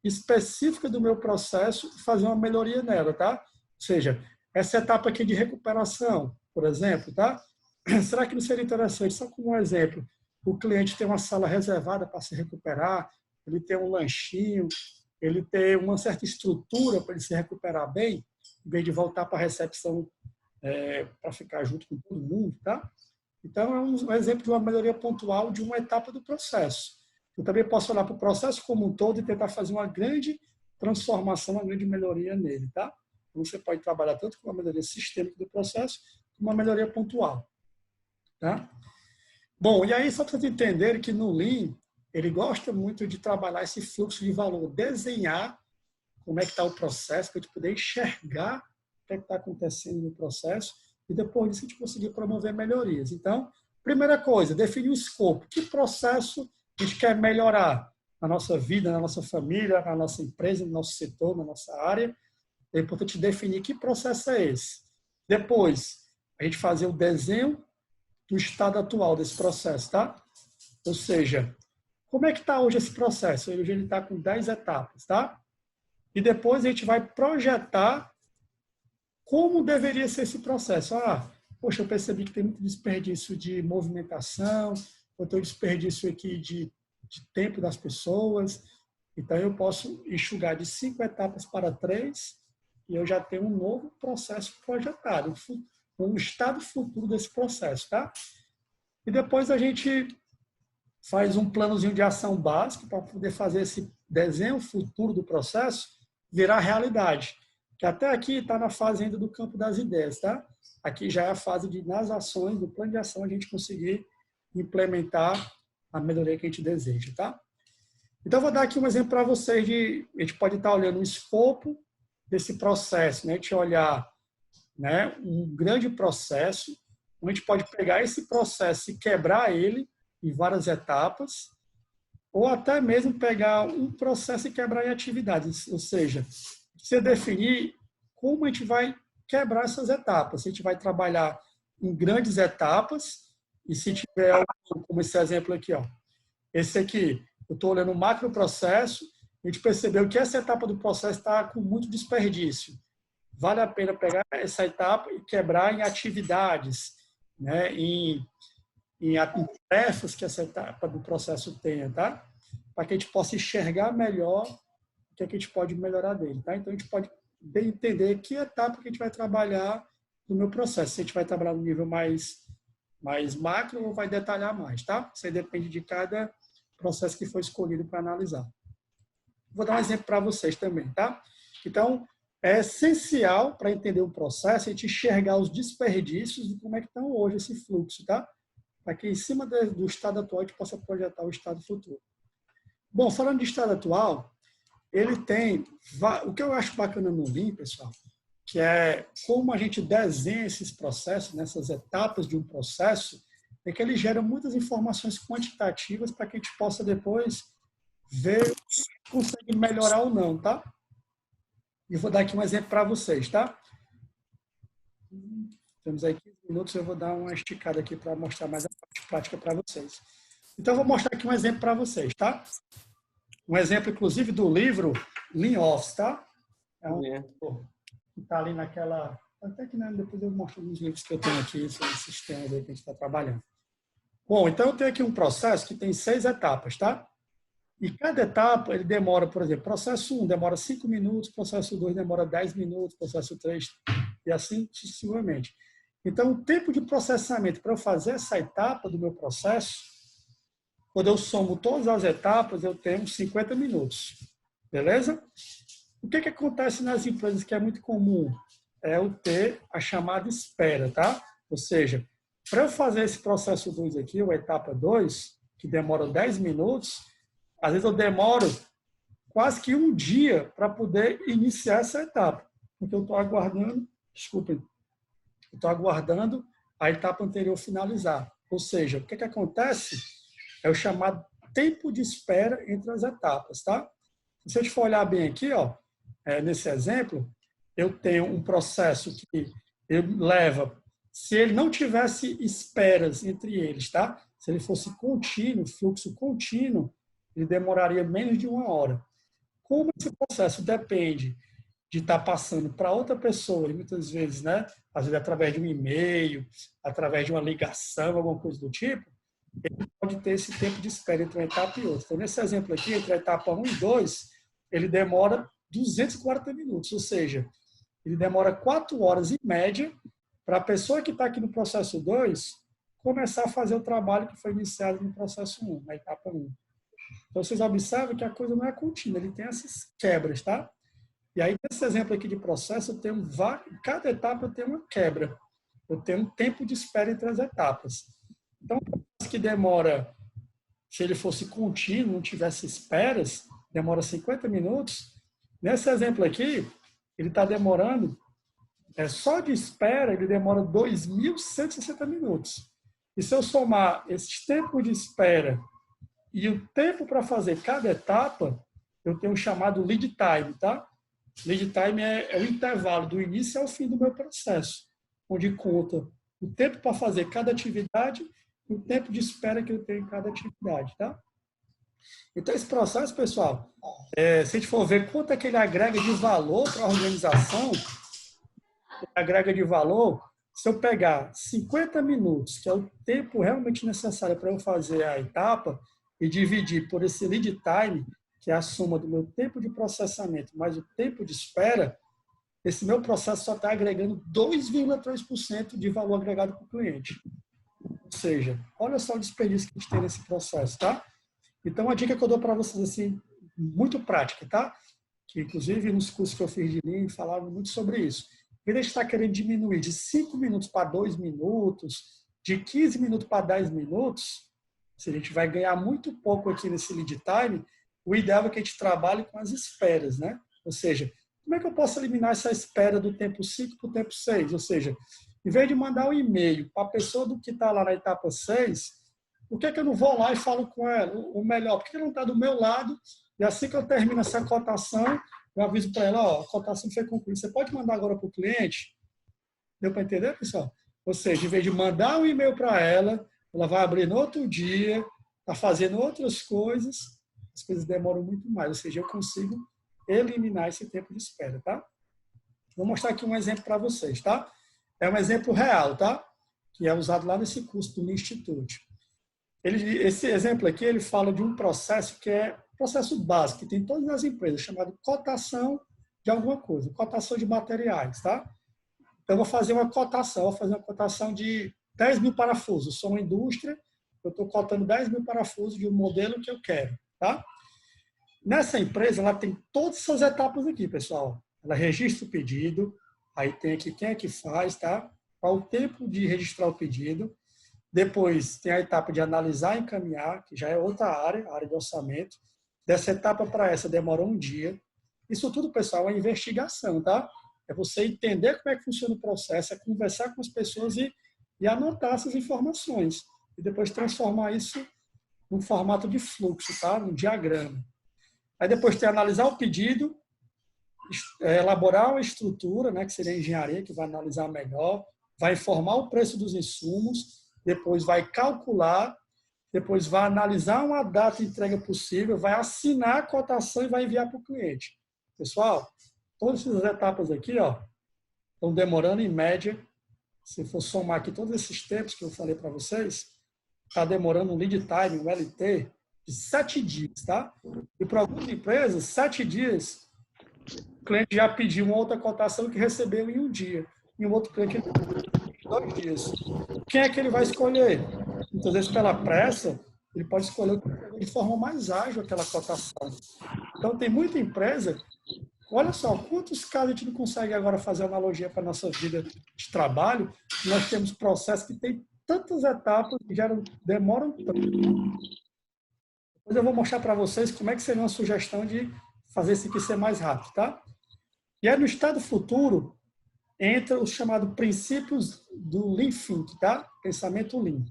específica do meu processo e fazer uma melhoria nela, tá? Ou seja, essa etapa aqui de recuperação, por exemplo, tá? Será que não seria interessante, só como um exemplo, o cliente tem uma sala reservada para se recuperar, ele tem um lanchinho, ele tem uma certa estrutura para ele se recuperar bem, em vez de voltar para a recepção para ficar junto com todo mundo, tá? Então, é um exemplo de uma melhoria pontual de uma etapa do processo. Eu também posso olhar para o processo como um todo e tentar fazer uma grande transformação, uma grande melhoria nele, tá? Então, você pode trabalhar tanto com uma melhoria sistêmica do processo, como uma melhoria pontual, tá? Bom, e aí, só para vocês entenderem que no Lean, ele gosta muito de trabalhar esse fluxo de valor, desenhar como é que está o processo, para a gente poder enxergar o que é que está acontecendo no processo e depois disso a gente conseguir promover melhorias. Então, primeira coisa, definir o escopo. Que processo a gente quer melhorar na nossa vida, na nossa família, na nossa empresa, no nosso setor, na nossa área. É importante definir que processo é esse. Depois, a gente fazer o desenho do estado atual desse processo, tá? Ou seja, como é que está hoje esse processo? Hoje ele está com 10 etapas, tá? E depois a gente vai projetar como deveria ser esse processo. Poxa, eu percebi que tem muito desperdício de movimentação, ou tem um desperdício aqui de tempo das pessoas. Então, eu posso enxugar de 5 etapas para 3 e eu já tenho um novo processo projetado, um estado futuro desse processo, tá? E depois a gente faz um planozinho de ação básico para poder fazer esse desenho futuro do processo virar realidade. Que até aqui está na fase ainda do campo das ideias, tá? Aqui já é a fase de, nas ações, do plano de ação, a gente conseguir implementar a melhoria que a gente deseja, tá? Então, eu vou dar aqui um exemplo para vocês de, a gente pode estar olhando o escopo desse processo, né? A gente olhar, né, um grande processo, onde a gente pode pegar esse processo e quebrar ele em várias etapas, ou até mesmo pegar um processo e quebrar em atividades, ou seja, você definir como a gente vai quebrar essas etapas. Se a gente vai trabalhar em grandes etapas, e se tiver, como esse exemplo aqui, ó, esse aqui, eu estou olhando o macro processo, a gente percebeu que essa etapa do processo está com muito desperdício. Vale a pena pegar essa etapa e quebrar em atividades, né, em tarefas que essa etapa do processo tenha, tá? Para que a gente possa enxergar melhor o que a gente pode melhorar dele, tá? Então, a gente pode bem entender que etapa que a gente vai trabalhar no meu processo. Se a gente vai trabalhar no nível mais macro ou vai detalhar mais, tá? Isso aí depende de cada processo que foi escolhido para analisar. Vou dar um exemplo para vocês também, tá? Então, é essencial para entender o processo a gente enxergar os desperdícios e como é que estão hoje esse fluxo, tá? Para que em cima do estado atual a gente possa projetar o estado futuro. Bom, falando de estado atual, ele tem, o que eu acho bacana no Lean, pessoal, que é como a gente desenha esses processos, nessas etapas de um processo, é que ele gera muitas informações quantitativas para que a gente possa depois ver se consegue melhorar ou não, tá? E vou dar aqui um exemplo para vocês, tá? Temos aí 15 minutos, eu vou dar uma esticada aqui para mostrar mais a parte prática para vocês. Então, eu vou mostrar aqui um exemplo para vocês, tá? Um exemplo, inclusive, do livro Lean Office, tá? É um que está ali naquela... Até que depois eu mostro alguns livros que eu tenho aqui sobre sistemas aí que a gente está trabalhando. Bom, então eu tenho aqui um processo que tem 6 etapas, tá? E cada etapa, ele demora, por exemplo, processo 1 demora 5 minutos, processo 2 demora 10 minutos, processo 3 e assim sucessivamente. Então, o tempo de processamento para eu fazer essa etapa do meu processo, quando eu somo todas as etapas, eu tenho 50 minutos. Beleza? O que acontece nas empresas que é muito comum? É eu ter a chamada espera, tá? Ou seja, para eu fazer esse processo 2 aqui, ou etapa 2, que demora 10 minutos, às vezes eu demoro quase que um dia para poder iniciar essa etapa. Porque eu estou aguardando, desculpem, eu estou aguardando a etapa anterior finalizar. Ou seja, o que acontece é o chamado tempo de espera entre as etapas, tá? Se a gente for olhar bem aqui, ó, nesse exemplo, eu tenho um processo que leva, se ele não tivesse esperas entre eles, tá? Se ele fosse contínuo, fluxo contínuo, ele demoraria menos de 1 hora. Como esse processo depende de estar passando para outra pessoa, e muitas vezes, né, às vezes através de um e-mail, através de uma ligação, alguma coisa do tipo, ele pode ter esse tempo de espera entre uma etapa e outra. Então, nesse exemplo aqui, entre a etapa 1 e 2, ele demora 240 minutos, ou seja, ele demora 4 horas em média para a pessoa que está aqui no processo 2 começar a fazer o trabalho que foi iniciado no processo 1, na etapa 1. Então, vocês observam que a coisa não é contínua, ele tem essas quebras, tá? E aí, nesse exemplo aqui de processo, eu tenho cada etapa eu tenho uma quebra. Eu tenho um tempo de espera entre as etapas. Então, que demora, se ele fosse contínuo, não tivesse esperas, demora 50 minutos. Nesse exemplo aqui, ele está demorando, só de espera, ele demora 2.160 minutos. E se eu somar esse tempo de espera e o tempo para fazer cada etapa, eu tenho o chamado lead time, tá? Lead time é o intervalo do início ao fim do meu processo, onde conta o tempo para fazer cada atividade e o tempo de espera que eu tenho em cada atividade, tá? Então, esse processo, pessoal, se a gente for ver quanto é que ele agrega de valor para a organização, agrega de valor, se eu pegar 50 minutos, que é o tempo realmente necessário para eu fazer a etapa, e dividir por esse lead time, que é a soma do meu tempo de processamento mais o tempo de espera, esse meu processo só está agregando 2,3% de valor agregado para o cliente. Ou seja, olha só o desperdício que a gente tem nesse processo, tá? Então, a dica que eu dou para vocês, assim, muito prática, tá? Que, inclusive, nos cursos que eu fiz de Lean, falavam muito sobre isso. Em vez de estar querendo diminuir de 5 minutos para 2 minutos, de 15 minutos para 10 minutos, se a gente vai ganhar muito pouco aqui nesse lead time, o ideal é que a gente trabalhe com as esperas, né? Ou seja, como é que eu posso eliminar essa espera do tempo 5 para o tempo 6? Ou seja, em vez de mandar um e-mail para a pessoa do que está lá na etapa 6, por que eu não vou lá e falo com ela? Ou melhor, por que ela não está do meu lado? E assim que eu termino essa cotação, eu aviso para ela, ó, a cotação foi concluída. Você pode mandar agora para o cliente? Deu para entender, pessoal? Ou seja, em vez de mandar um e-mail para ela, ela vai abrir no outro dia, está fazendo outras coisas, as coisas demoram muito mais. Ou seja, eu consigo eliminar esse tempo de espera, tá? Vou mostrar aqui um exemplo para vocês, tá? É um exemplo real, tá? Que é usado lá nesse curso do Lean Institute. Esse exemplo aqui, ele fala de um processo que é processo básico, que tem em todas as empresas, chamado cotação de alguma coisa, cotação de materiais, tá? Então, eu vou fazer uma cotação de 10 mil parafusos. Eu sou uma indústria, eu estou cotando 10 mil parafusos de um modelo que eu quero, tá? Nessa empresa, ela tem todas essas etapas aqui, pessoal. Ela registra o pedido, aí tem aqui quem é que faz, tá? Qual o tempo de registrar o pedido. Depois tem a etapa de analisar e encaminhar, que já é outra área, a área de orçamento. Dessa etapa para essa demora um dia. Isso tudo, pessoal, é investigação, tá? É você entender como é que funciona o processo, é conversar com as pessoas e anotar essas informações. E depois transformar isso num formato de fluxo, tá? Num diagrama. Aí depois tem analisar o pedido, elaborar uma estrutura, né, que seria a engenharia, que vai analisar melhor, vai informar o preço dos insumos, depois vai calcular, depois vai analisar uma data de entrega possível, vai assinar a cotação e vai enviar para o cliente. Pessoal, todas essas etapas aqui, ó, estão demorando em média, se for somar aqui todos esses tempos que eu falei para vocês, está demorando um lead time, um LT, de 7 dias, tá? E para algumas empresas, 7 dias, o cliente já pediu uma outra cotação que recebeu em um dia. E um outro cliente em 2 dias. Quem é que ele vai escolher? Muitas vezes, pela pressa, ele pode escolher de forma mais ágil aquela cotação. Então, tem muita empresa. Olha só, quantos casos a gente não consegue agora fazer analogia para a nossa vida de trabalho? Nós temos processos que têm tantas etapas que demoram tanto. Depois eu vou mostrar para vocês como é que seria uma sugestão de fazer isso aqui ser mais rápido, tá? E aí, no estado futuro, entra os chamados princípios do Lean Thinking, tá? Pensamento Lean.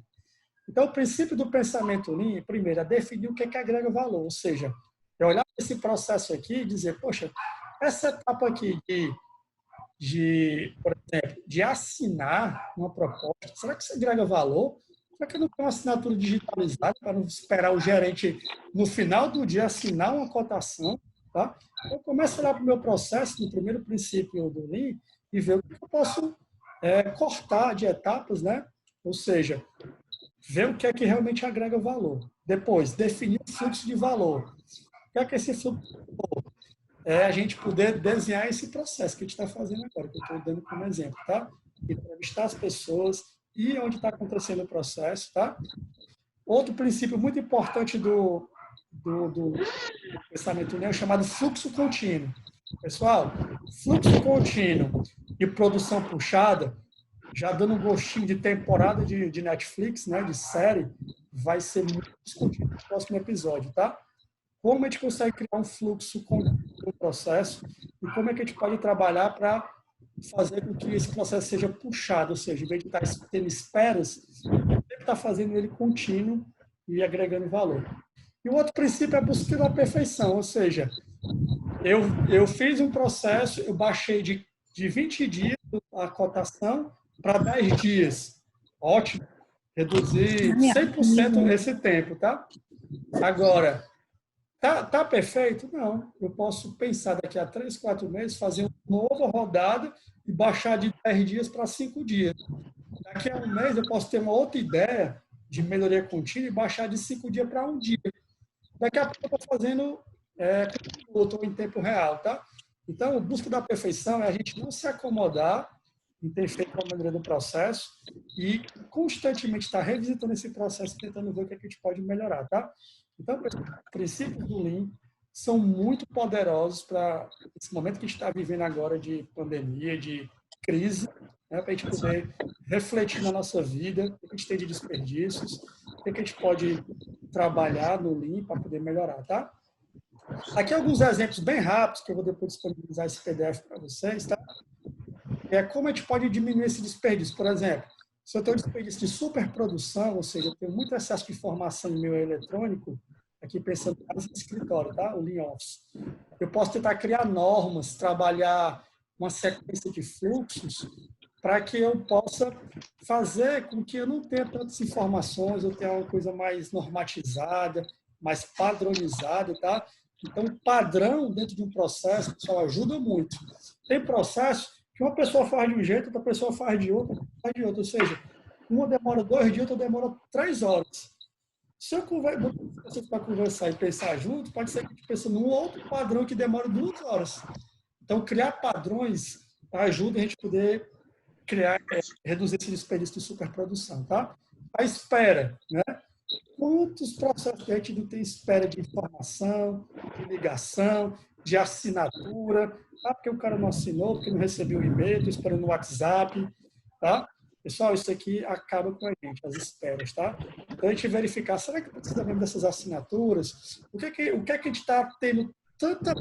Então, o princípio do pensamento Lean, primeiro, é definir o que é que agrega valor. Ou seja, é olhar esse processo aqui e dizer, poxa, essa etapa aqui por exemplo, de assinar uma proposta, será que isso agrega valor? Será que eu não tenho uma assinatura digitalizada para não esperar o gerente, no final do dia, assinar uma cotação? Tá? Eu começo a olhar para o meu processo, no primeiro princípio do Lean, e ver o que eu posso cortar de etapas, né? Ou seja, ver o que é que realmente agrega valor. Depois, definir o fluxo de valor. O que é que esse fluxo de valor? É a gente poder desenhar esse processo que a gente está fazendo agora, que eu estou dando como exemplo, tá? Entrevistar as pessoas e onde está acontecendo o processo, tá? Outro princípio muito importante do pensamento é o chamado fluxo contínuo. Pessoal, fluxo contínuo e produção puxada, já dando um gostinho de temporada de Netflix, né, de série, vai ser muito discutido no próximo episódio, tá? Como a gente consegue criar um fluxo contínuo no processo e como é que a gente pode trabalhar para fazer com que esse processo seja puxado, ou seja, em vez de estar tendo esperas, sempre estar fazendo ele contínuo e agregando valor. E o outro princípio é a busca da perfeição, ou seja, eu fiz um processo, eu baixei de 20 dias a cotação para 10 dias. Ótimo. Reduzir 100% esse tempo, tá? Agora, tá perfeito? Não. Eu posso pensar daqui a 3, 4 meses, fazer uma nova rodada e baixar de 10 dias para 5 dias. Daqui a um mês eu posso ter uma outra ideia de melhoria contínua e baixar de 5 dias para 1 dia. Daqui a pouco eu estou fazendo em tempo real, tá? Então, a busca da perfeição é a gente não se acomodar em ter feito uma melhoria do processo e constantemente estar revisitando esse processo, tentando ver o que a gente pode melhorar, tá? Então, os princípios do Lean são muito poderosos para esse momento que a gente está vivendo agora de pandemia, de crise, né, para a gente poder refletir na nossa vida, o que a gente tem de desperdícios, o que a gente pode trabalhar no Lean para poder melhorar, tá? Aqui alguns exemplos bem rápidos, que eu vou depois disponibilizar esse PDF para vocês, tá? É como a gente pode diminuir esse desperdício. Por exemplo, se eu tenho um desperdício de superprodução, ou seja, eu tenho muito excesso de informação em meu eletrônico, aqui pensando mais no escritório, tá? O Lean Office. Eu posso tentar criar normas, trabalhar uma sequência de fluxos para que eu possa fazer com que eu não tenha tantas informações, eu tenha uma coisa mais normatizada, mais padronizada, tá? Então, padrão dentro de um processo, pessoal, ajuda muito. Tem processo que uma pessoa faz de um jeito, outra pessoa faz de outro, ou seja, uma demora 2 dias, outra demora 3 horas. Se eu converso para conversar e pensar junto, pode ser que a gente pense num outro padrão que demora 2 horas. Então, criar padrões ajuda a gente poder reduzir esse desperdício de superprodução, tá? A espera, né? Quantos processos a gente não tem espera de informação, de ligação, de assinatura, tá? Porque o cara não assinou, porque não recebeu o e-mail, estou esperando no WhatsApp, tá? Pessoal, isso aqui acaba com a gente, as esperas, tá? Então, a gente verificar, será que precisa mesmo dessas assinaturas? O que é que a gente está tendo tanta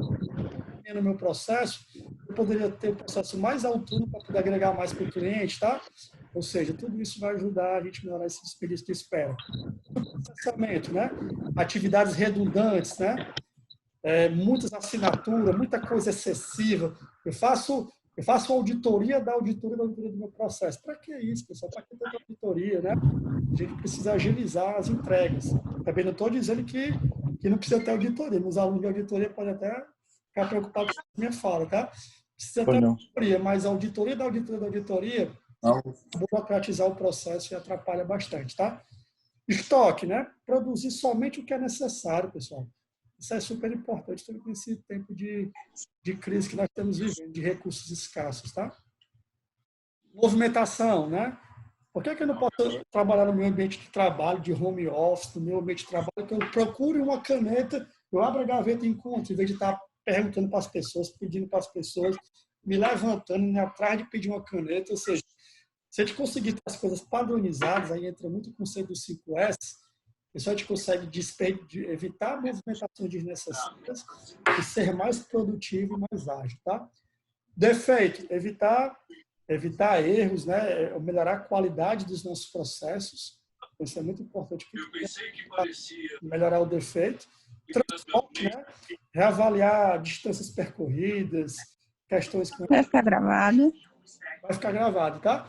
no meu processo? Eu poderia ter o processo mais autônomo para poder agregar mais para o cliente, tá? Ou seja, tudo isso vai ajudar a gente a melhorar esse desperdício de espera. Processamento, né? Atividades redundantes, né? Muitas assinaturas, muita coisa excessiva. Eu faço uma auditoria da auditoria do meu processo. Para que isso, pessoal? Para que tanta auditoria, né? A gente precisa agilizar as entregas. Também não estou dizendo que não precisa ter auditoria. Meus alunos de auditoria podem até ficar preocupados com a minha fala, tá? Precisa ter auditoria, mas a auditoria da auditoria burocratizar o processo e atrapalha bastante, tá? Estoque, né? Produzir somente o que é necessário, pessoal. Isso é super importante também nesse tempo de crise que nós estamos vivendo, de recursos escassos, tá? Movimentação, né? Por que eu não posso trabalhar no meu ambiente de trabalho, de home office, no meu ambiente de trabalho, que eu procure uma caneta, eu abro a gaveta e encontro, em vez de estar perguntando para as pessoas, pedindo para as pessoas, me levantando, né, atrás de pedir uma caneta, ou seja, se a gente conseguir ter as coisas padronizadas, aí entra muito o conceito do 5S, a gente consegue evitar movimentações desnecessárias e ser mais produtivo e mais ágil, tá? Defeito, evitar erros, né? Melhorar a qualidade dos nossos processos. Isso é muito importante. Melhorar o defeito. Transporte, né? Reavaliar distâncias percorridas, questões...
Vai ficar gravado.
Vai ficar gravado, tá?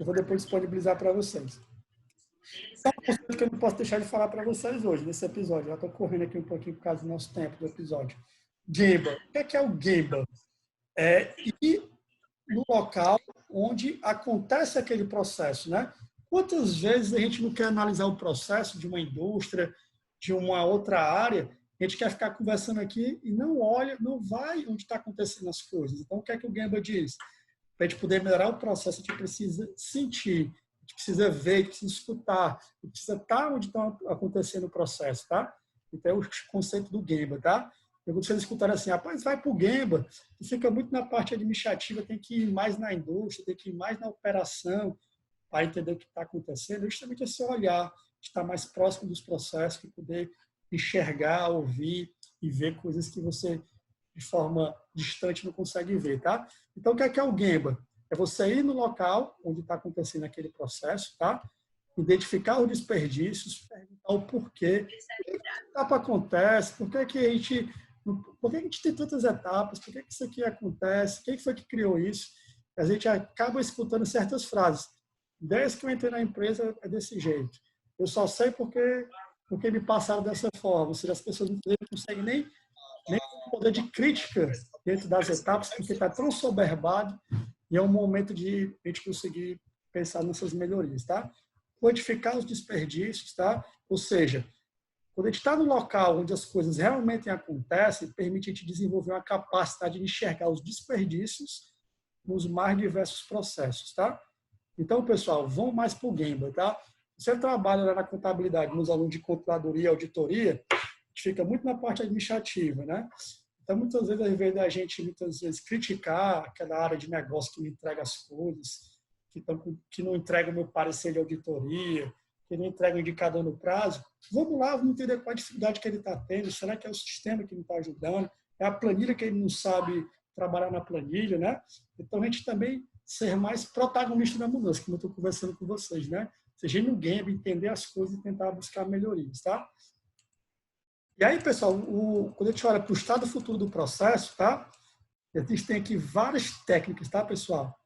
Eu vou depois disponibilizar para vocês. Só um conceito que eu não posso deixar de falar para vocês hoje, nesse episódio. Já estou correndo aqui um pouquinho por causa do nosso tempo do episódio. Gemba. O que é o Gemba? Ir no local onde acontece aquele processo, né? Quantas vezes a gente não quer analisar o processo de uma indústria, de uma outra área, a gente quer ficar conversando aqui e não olha, não vai onde está acontecendo as coisas. Então, o que é que o Gemba diz? Para a gente poder melhorar o processo, a gente precisa sentir, a gente precisa ver, a gente precisa escutar, a gente precisa estar onde está acontecendo o processo, tá? Então, é o conceito do Gemba, tá? Eu gosto de escutar assim, rapaz, vai para o Gemba, e fica muito na parte administrativa, tem que ir mais na indústria, tem que ir mais na operação, para entender o que está acontecendo. Justamente esse olhar, estar mais próximo dos processos, e poder enxergar, ouvir e ver coisas que você, de forma distante, não consegue ver, tá? Então, o que é o Gemba? É você ir no local onde está acontecendo aquele processo, tá? Identificar os desperdícios, perguntar o porquê, por que etapa acontece, por que a gente tem tantas etapas, por que isso aqui acontece, quem foi que criou isso? A gente acaba escutando certas frases. Desde que eu entrei na empresa é desse jeito. Eu só sei porque me passaram dessa forma. Ou seja, as pessoas não conseguem nem poder de crítica dentro das etapas, porque está tão soberbado e é um momento de a gente conseguir pensar nessas melhorias, tá? Quantificar os desperdícios, tá? Ou seja, quando a gente está no local onde as coisas realmente acontecem, permite a gente desenvolver uma capacidade de enxergar os desperdícios nos mais diversos processos, tá? Então, pessoal, vão mais para o Gemba, tá? Você trabalha lá na contabilidade, nos alunos de controladoria e auditoria, a gente fica muito na parte administrativa, né? Então, muitas vezes, ao invés da gente, muitas vezes, criticar aquela área de negócio que não entrega as coisas, que não entrega o meu parecer de auditoria, que não entrega o indicador no prazo, vamos lá, vamos entender qual a dificuldade que ele está tendo, será que é o sistema que não está ajudando, é a planilha que ele não sabe trabalhar na planilha, né? Então, a gente também ser mais protagonista da mudança, como eu estou conversando com vocês, né? Seja no game, entender as coisas e tentar buscar melhorias, tá? E aí, pessoal, quando a gente olha para o estado futuro do processo, tá? Existem aqui várias técnicas, tá, pessoal?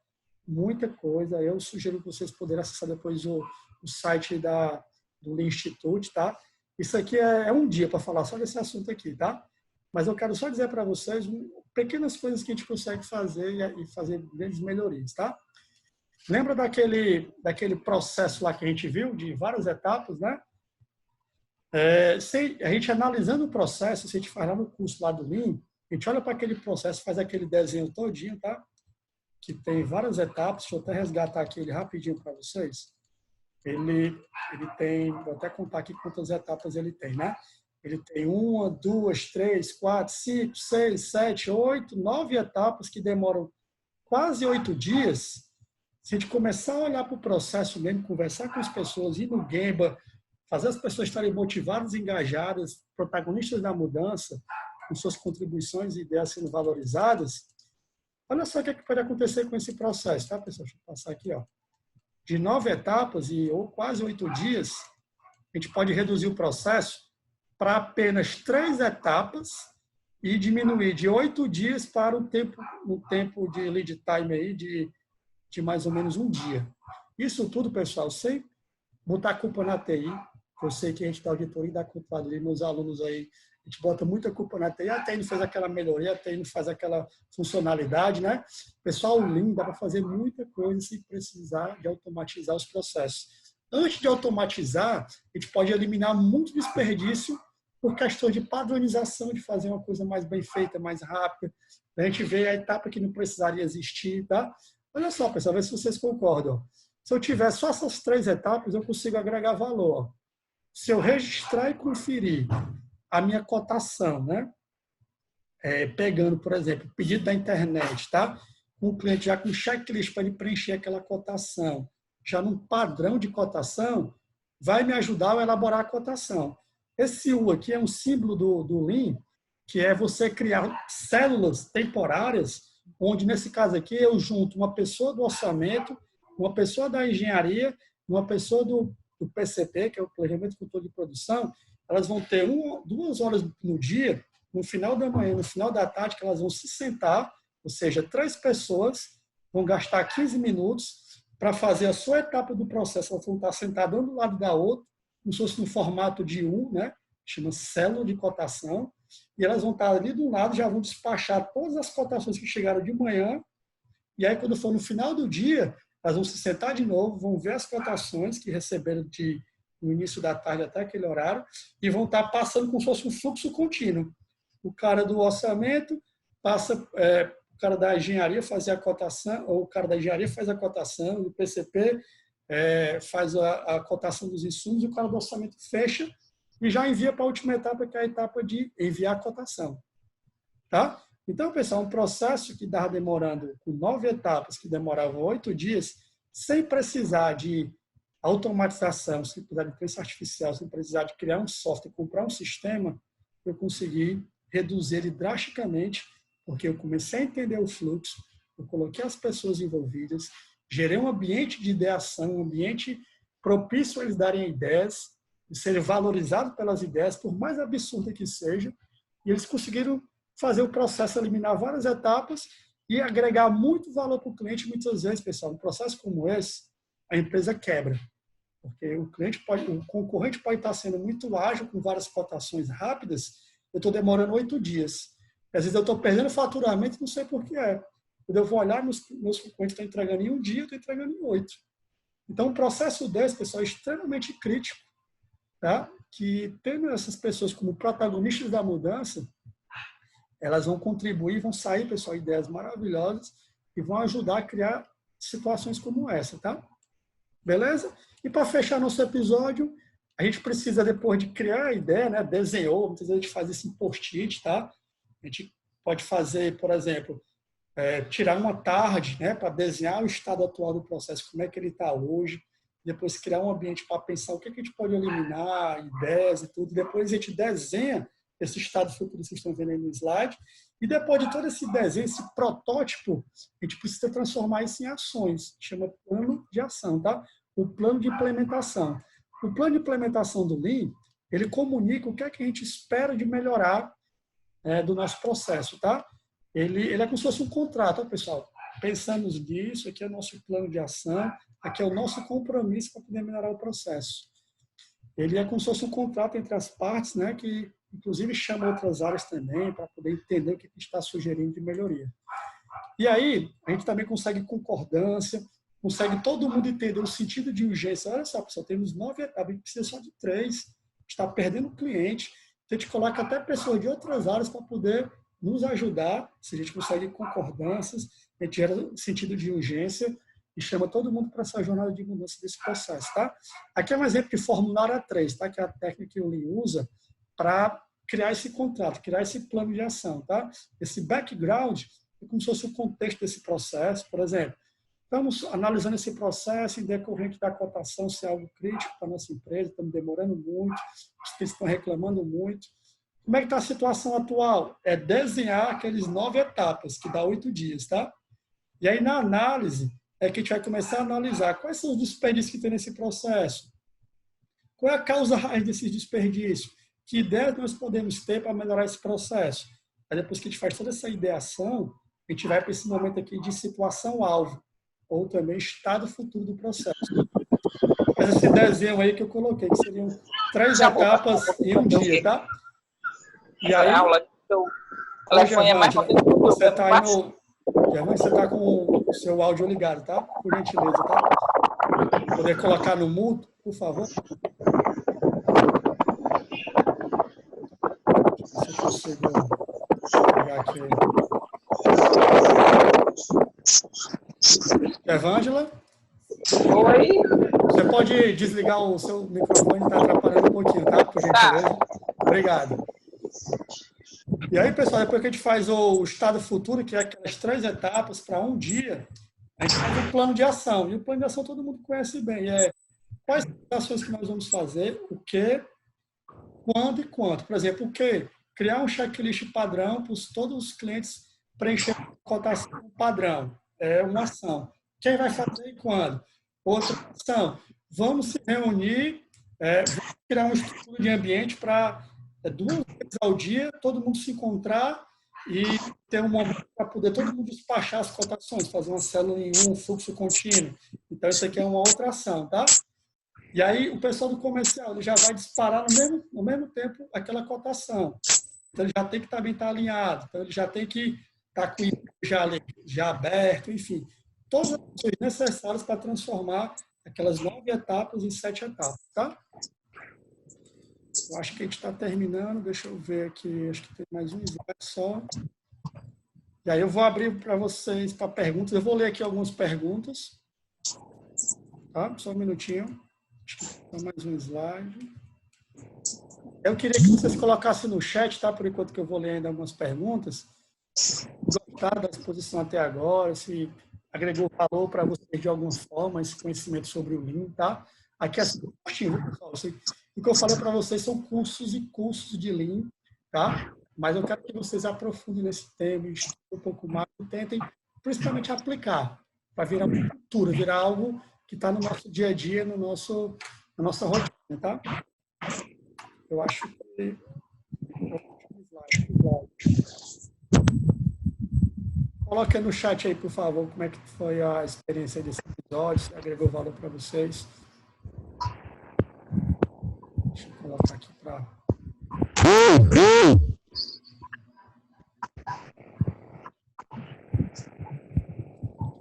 Muita coisa. Eu sugiro que vocês poderem acessar depois o site do Lean Institute, tá? Isso aqui é um dia para falar só desse assunto aqui, tá? Mas eu quero só dizer para vocês pequenas coisas que a gente consegue fazer e fazer grandes melhorias, tá? Lembra daquele processo lá que a gente viu, de várias etapas, né? A gente analisando o processo, se a gente faz lá no curso lá do Lean, a gente olha para aquele processo, faz aquele desenho todinho, tá? Que tem várias etapas. Deixa eu até resgatar aqui ele rapidinho para vocês. Ele tem, vou até contar aqui quantas etapas ele tem, né? Ele tem 1, 2, 3, 4, 5, 6, 7, 8, 9 etapas que demoram quase 8 dias. Se a gente começar a olhar para o processo mesmo, conversar com as pessoas, ir no Gemba, fazer as pessoas estarem motivadas, engajadas, protagonistas da mudança, com suas contribuições e ideias sendo valorizadas, olha só o que, é que pode acontecer com esse processo, tá, pessoal? Deixa eu passar aqui, ó. De 9 etapas ou quase 8 dias, a gente pode reduzir o processo para apenas 3 etapas e diminuir de 8 dias para o tempo de lead time aí de mais ou menos um dia. Isso tudo, pessoal, sem botar a culpa na TI. Eu sei que a gente da auditoria e da controladoria, meus alunos aí, a gente bota muita culpa na TI. A TI não fez aquela melhoria, a TI não faz aquela funcionalidade, né? Pessoal, o Lean dá para fazer muita coisa sem precisar de automatizar os processos. Antes de automatizar, a gente pode eliminar muito desperdício por questão de padronização, de fazer uma coisa mais bem feita, mais rápida. A gente vê a etapa que não precisaria existir, tá? Olha só, pessoal, vê se vocês concordam. Se eu tiver só essas 3 etapas, eu consigo agregar valor. Se eu registrar e conferir a minha cotação, né? Pegando, por exemplo, o pedido da internet, tá? O cliente já com checklist para ele preencher aquela cotação, já num padrão de cotação, vai me ajudar a elaborar a cotação. Esse U aqui é um símbolo do Lean, que é você criar células temporárias, onde, nesse caso aqui, eu junto uma pessoa do orçamento, uma pessoa da engenharia, uma pessoa do PCP, que é o Planejamento e Controle de Produção. Elas vão ter 2 horas no dia, no final da manhã, no final da tarde, que elas vão se sentar, ou seja, 3 pessoas vão gastar 15 minutos para fazer a sua etapa do processo. Elas vão estar sentadas um do lado da outra, como se fosse no formato de U, né? Chama célula de cotação, e elas vão estar ali do lado, já vão despachar todas as cotações que chegaram de manhã, e aí quando for no final do dia, elas vão se sentar de novo, vão ver as cotações que receberam no início da tarde até aquele horário, e vão estar passando como se fosse um fluxo contínuo. O cara do orçamento passa, o cara da engenharia faz a cotação, ou o cara da engenharia faz a cotação, o PCP faz a cotação dos insumos, e o cara do orçamento fecha e já envia para a última etapa, que é a etapa de enviar a cotação. Tá? Então, pessoal, um processo que estava demorando com 9 etapas, que demorava 8 dias, sem precisar de automatização, sem precisar de inteligência artificial, sem precisar de criar um software, comprar um sistema, eu consegui reduzir ele drasticamente, porque eu comecei a entender o fluxo, eu coloquei as pessoas envolvidas, gerei um ambiente de ideação, um ambiente propício a eles darem ideias, e serem valorizados pelas ideias, por mais absurda que seja, e eles conseguiram fazer o processo, eliminar várias etapas e agregar muito valor para o cliente. Muitas vezes, pessoal, um processo como esse, a empresa quebra, porque o concorrente pode estar sendo muito ágil, com várias cotações rápidas, eu estou demorando 8 dias. Às vezes eu estou perdendo faturamento e não sei por que é. Quando eu vou olhar, meus concorrentes estão entregando em 1 dia, eu estou entregando em 8. Então, um processo desse, pessoal, é extremamente crítico, tá? Que tendo essas pessoas como protagonistas da mudança, elas vão contribuir, vão sair, pessoal, ideias maravilhosas e vão ajudar a criar situações como essa, tá? Beleza? E para fechar nosso episódio, a gente precisa, depois de criar a ideia, né, desenhou, muitas vezes a gente faz isso em post-it, tá? A gente pode fazer, por exemplo, tirar uma tarde, né, para desenhar o estado atual do processo, como é que ele está hoje, depois criar um ambiente para pensar o que a gente pode eliminar, ideias e tudo, depois a gente desenha esse estado futuro que vocês estão vendo aí no slide, e depois de todo esse desenho, esse protótipo, a gente precisa transformar isso em ações, chama plano de ação, tá? O plano de implementação. O plano de implementação do Lean, ele comunica o que é que a gente espera de melhorar do nosso processo, tá? Ele é como se fosse um contrato, ó, pessoal. Pensamos nisso, aqui é o nosso plano de ação, aqui é o nosso compromisso para poder melhorar o processo. Ele é como se fosse um contrato entre as partes, né, que inclusive chama outras áreas também para poder entender o que a gente está sugerindo de melhoria. E aí, a gente também consegue concordância, consegue todo mundo entender o sentido de urgência. Olha só, pessoal, temos 9 etapas, a gente precisa só de 3, está perdendo o cliente, então a gente coloca até pessoas de outras áreas para poder nos ajudar, se a gente consegue concordâncias, a gente gera sentido de urgência e chama todo mundo para essa jornada de mudança desse processo, tá? Aqui é um exemplo de formulário A3, tá? Que é a técnica que o Lean usa para criar esse contrato, criar esse plano de ação, tá? Esse background é como se fosse o contexto desse processo. Por exemplo, estamos analisando esse processo em decorrente da cotação, se é algo crítico para a nossa empresa, estamos demorando muito, os clientes estão reclamando muito. Como é que está a situação atual? É desenhar aqueles 9 etapas, que dá 8 dias, tá? E aí, na análise, é que a gente vai começar a analisar quais são os desperdícios que tem nesse processo. Qual é a causa raiz desses desperdícios? Que ideias nós podemos ter para melhorar esse processo? Aí depois que a gente faz toda essa ideação, a gente vai para esse momento aqui de situação-alvo, ou também estado futuro do processo. Mas esse desenho aí que eu coloquei, que seriam 3 etapas em um dia, tá? E aí, você está aí no... Você está com o seu áudio ligado, tá? Por gentileza, tá? Poder colocar no mudo, por favor. Se eu consigo pegar aqui. Evângela?
Oi?
Você pode desligar o seu microfone, está atrapalhando um pouquinho, tá? Por gentileza. Obrigado. E aí, pessoal, depois que a gente faz o estado futuro, que é aquelas 3 etapas para um dia, a gente faz um plano de ação. E o plano de ação todo mundo conhece bem. Quais as ações que nós vamos fazer, o que, quando e quanto. Por exemplo, o que? Criar um checklist padrão para todos os clientes preencher a cotação padrão. É uma ação. Quem vai fazer e quando? Outra ação. Vamos se reunir, vamos criar uma estrutura de ambiente para 2 vezes ao dia, todo mundo se encontrar e ter um momento para poder todo mundo despachar as cotações, fazer uma célula em um fluxo contínuo. Então, isso aqui é uma outra ação, tá? E aí, o pessoal do comercial ele já vai disparar no mesmo tempo aquela cotação. Então, ele já tem que também estar alinhado. Então, ele já tem que estar com o já aberto, enfim. Todas as ações necessárias para transformar aquelas 9 etapas em 7 etapas, tá? Eu acho que a gente está terminando. Deixa eu ver aqui. Acho que tem mais um slide só. E aí eu vou abrir para vocês para perguntas. Eu vou ler aqui algumas perguntas. Tá? Só um minutinho. Acho que tem mais um slide. Eu queria que vocês colocassem no chat, tá? Por enquanto que eu vou ler ainda algumas perguntas. Gostaram da exposição até agora? Se agregou valor para vocês de alguma forma, esse conhecimento sobre o Lean, tá? Aqui é curtinho, pessoal. O que eu falei para vocês são cursos e cursos de Lean, tá? Mas eu quero que vocês aprofundem nesse tema, estudem um pouco mais e tentem, principalmente, aplicar, para virar uma cultura, virar algo que está no nosso dia a dia, na nossa rotina, tá? Eu acho que... Coloque no chat aí, por favor, como é que foi a experiência desse episódio, se agregou valor para vocês. Deixa eu colocar aqui para...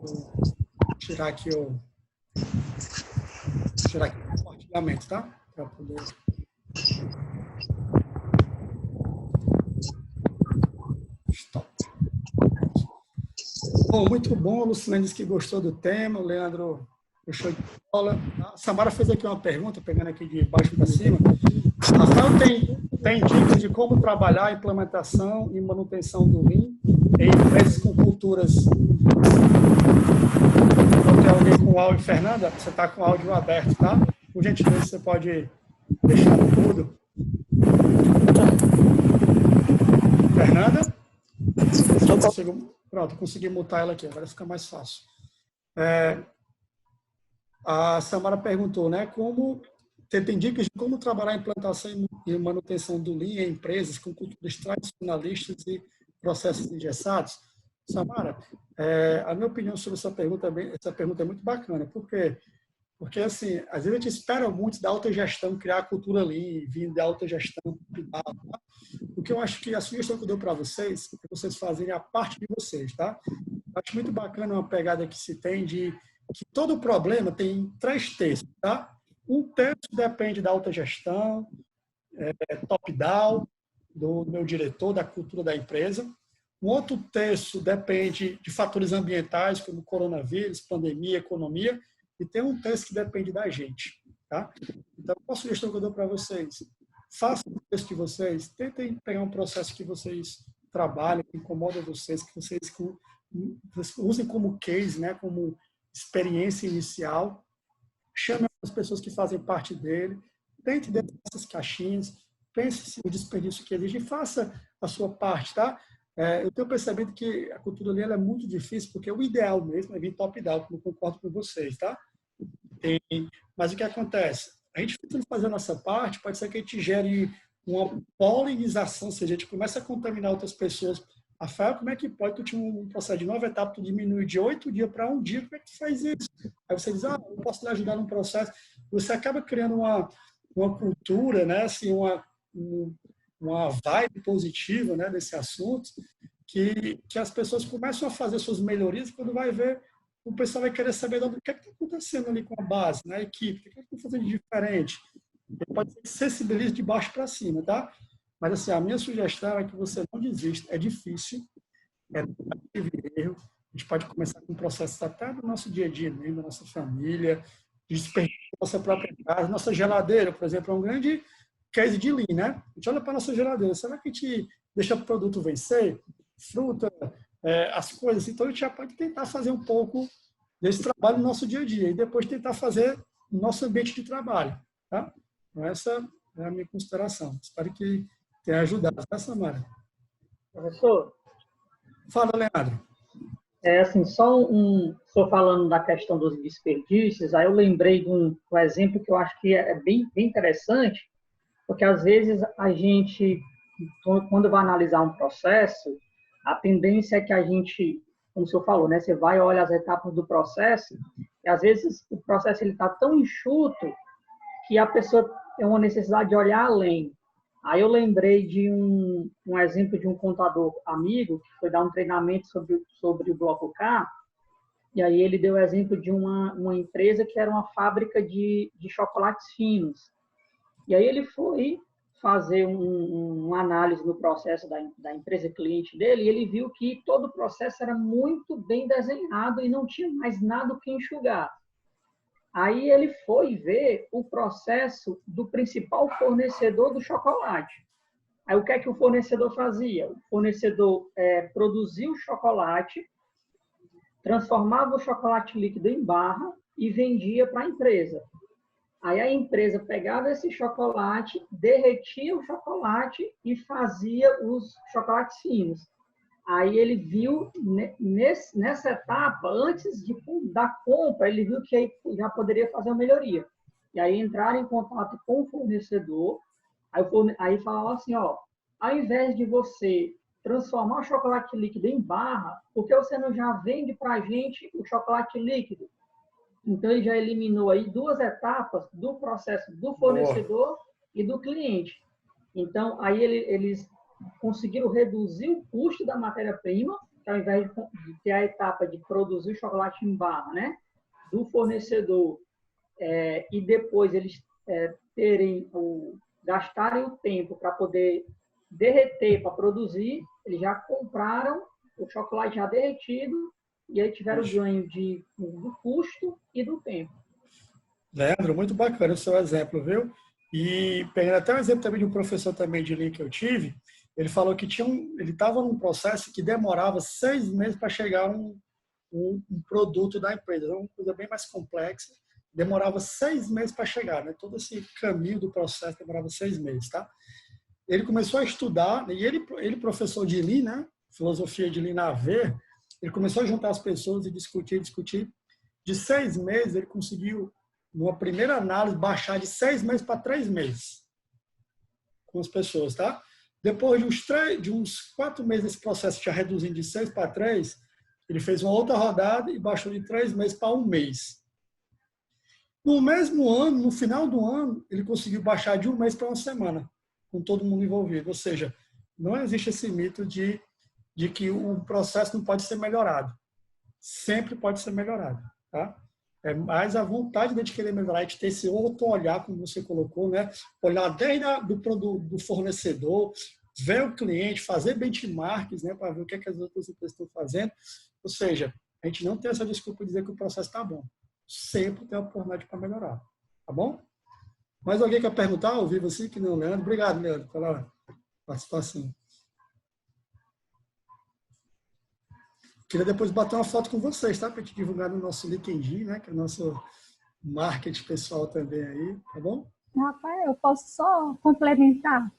Vou tirar aqui o compartilhamento, tá? Para poder... Stop. Bom, muito bom. A Lucilene disse que gostou do tema. O Leandro puxou de bola. A Samara fez aqui uma pergunta, pegando aqui de baixo para cima. Rafael, tem dicas de como trabalhar a implementação e manutenção do Lean em empresas com culturas... Não tem alguém com áudio? Fernanda, você está com o áudio aberto, tá? Por gentileza, você pode deixar no mudo. Fernanda? Pronto, consegui mutar ela aqui, agora fica mais fácil. A Samara perguntou, né, tem dicas de como trabalhar a implantação e manutenção do Lean em empresas com culturas tradicionalistas e processos engessados? Samara, a minha opinião sobre essa pergunta é muito bacana. Por quê? Porque, assim, às vezes a gente espera muito da autogestão criar a cultura Lean, vir da autogestão. Tá? O que eu acho que a sugestão que eu dou para vocês é vocês fazerem a parte de vocês, tá? Eu acho muito bacana uma pegada que se tem de que todo problema tem 3 terços, tá? Um terço depende da autogestão, top-down, do meu diretor, da cultura da empresa. Um outro terço depende de fatores ambientais, como coronavírus, pandemia, economia, e tem um terço que depende da gente, tá? Então, qual a sugestão que eu dou para vocês? Façam o texto de vocês, tentem pegar um processo que vocês trabalhem, que incomoda vocês, que vocês usem como case, né, como experiência inicial, chame as pessoas que fazem parte dele, tente dentro dessas caixinhas, pense no desperdício que existe e faça a sua parte, tá? Eu tenho percebido que a cultura ali ela é muito difícil, porque o ideal mesmo é vir top-down, como eu concordo com vocês, tá? Mas o que acontece? A gente tentando fazer a nossa parte, pode ser que a gente gere uma polinização, ou seja, a gente começa a contaminar outras pessoas. Rafael, como é que pode? Tu tinha um processo de 9 etapas, tu diminui de 8 dias para 1 dia, como é que tu faz isso? Aí você diz, eu posso lhe ajudar num processo. Você acaba criando uma cultura, né? Assim, uma vibe positiva, né, desse assunto, que as pessoas começam a fazer suas melhorias, quando vai ver, o pessoal vai querer saber o que é que está acontecendo ali com a base, né, a equipe, o que é que está fazendo de diferente. Ele pode ser que sensibilize de baixo para cima, tá? Mas, assim, a minha sugestão é que você não desista. É difícil, é erro. A gente pode começar com um processo até do nosso dia a dia, mesmo, da nossa família, de desperdício da nossa própria casa. Nossa geladeira, por exemplo, é um grande case de Lean, né? A gente olha para a nossa geladeira. Será que a gente deixa o produto vencer? Fruta, as coisas. Então, a gente já pode tentar fazer um pouco desse trabalho no nosso dia a dia e depois tentar fazer no nosso ambiente de trabalho, tá? Então, essa é a minha consideração. Espero que tenha ajudado, tá, Samara?
Professor?
Fala, Leandro.
Assim, estou falando da questão dos desperdícios, aí eu lembrei de um exemplo que eu acho que é bem interessante, porque às vezes a gente, quando vai analisar um processo, a tendência é que a gente, como o senhor falou, né, você vai e olha as etapas do processo, e às vezes o processo está tão enxuto que a pessoa tem uma necessidade de olhar além. Aí eu lembrei de um exemplo de um contador amigo que foi dar um treinamento sobre o Bloco K, e aí ele deu o exemplo de uma empresa que era uma fábrica de chocolates finos. E aí ele foi fazer uma análise no processo da empresa cliente dele, e ele viu que todo o processo era muito bem desenhado e não tinha mais nada o que enxugar. Aí ele foi ver o processo do principal fornecedor do chocolate. Aí o que é que o fornecedor fazia? O fornecedor produzia o chocolate, transformava o chocolate líquido em barra e vendia para a empresa. Aí a empresa pegava esse chocolate, derretia o chocolate e fazia os chocolates finos. Aí ele viu, nessa etapa, antes da compra, ele viu que aí já poderia fazer uma melhoria. E aí entraram em contato com o fornecedor, aí falaram assim, ao invés de você transformar o chocolate líquido em barra, por que você não já vende para a gente o chocolate líquido? Então, ele já eliminou aí 2 etapas do processo do fornecedor e do cliente. Então, aí eles conseguiram reduzir o custo da matéria-prima, ao invés de ter a etapa de produzir o chocolate em barra, né, do fornecedor, e depois eles gastarem o tempo para poder derreter, para produzir, eles já compraram o chocolate já derretido e aí tiveram ganho do custo e do tempo.
Leandro, muito bacana o seu exemplo, viu? E pegando até um exemplo também de um professor também de Lean que eu tive, ele falou que ele estava num processo que demorava 6 meses para chegar um produto da empresa, uma coisa bem mais complexa, demorava 6 meses para chegar, né? Todo esse caminho do processo demorava 6 meses, tá? Ele começou a estudar, e ele professor de Lean, né? Filosofia de Lean na AV, ele começou a juntar as pessoas e discutir. De 6 meses, ele conseguiu, numa primeira análise, baixar de 6 meses para 3 meses com as pessoas, tá? Depois de uns 4 meses desse processo, já reduzindo de 6 para 3, ele fez uma outra rodada e baixou de 3 meses para 1 mês. No mesmo ano, no final do ano, ele conseguiu baixar de 1 mês para 1 semana, com todo mundo envolvido. Ou seja, não existe esse mito de que o processo não pode ser melhorado. Sempre pode ser melhorado, tá? É mais a vontade de querer melhorar, de ter esse outro olhar, como você colocou, né? Olhar desde do fornecedor, ver o cliente, fazer benchmarks, né? Para ver o que as outras empresas estão fazendo. Ou seja, a gente não tem essa desculpa de dizer que o processo está bom. Sempre tem a oportunidade para melhorar. Tá bom? Mais alguém quer perguntar ao vivo assim? Que não, Leandro. Obrigado, Leandro, pela participação. Queria depois bater uma foto com vocês, tá? Para te divulgar no nosso LinkedIn, né? Que é o nosso marketing pessoal também aí, tá bom?
Rafael, eu posso só complementar?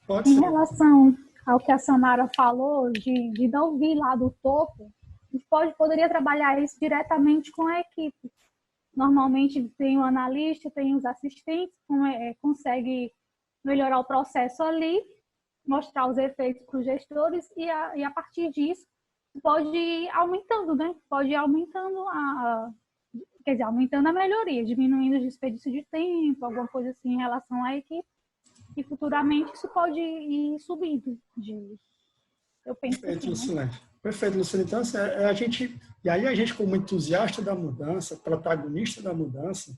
Pode
Em
ser.
relação ao que a Samara falou, de não vir lá do topo, a gente poderia trabalhar isso diretamente com a equipe. Normalmente tem o analista, tem os assistentes, consegue melhorar o processo ali, mostrar os efeitos para os gestores e a partir disso pode ir aumentando, né? Pode ir aumentando aumentando a melhoria, diminuindo o desperdício de tempo, alguma coisa assim em relação à equipe. E futuramente isso pode ir subindo. Eu penso
Perfeito,
assim, né?
Lucilene. Perfeito, Lucilene. Então, assim, a gente, como entusiasta da mudança, protagonista da mudança,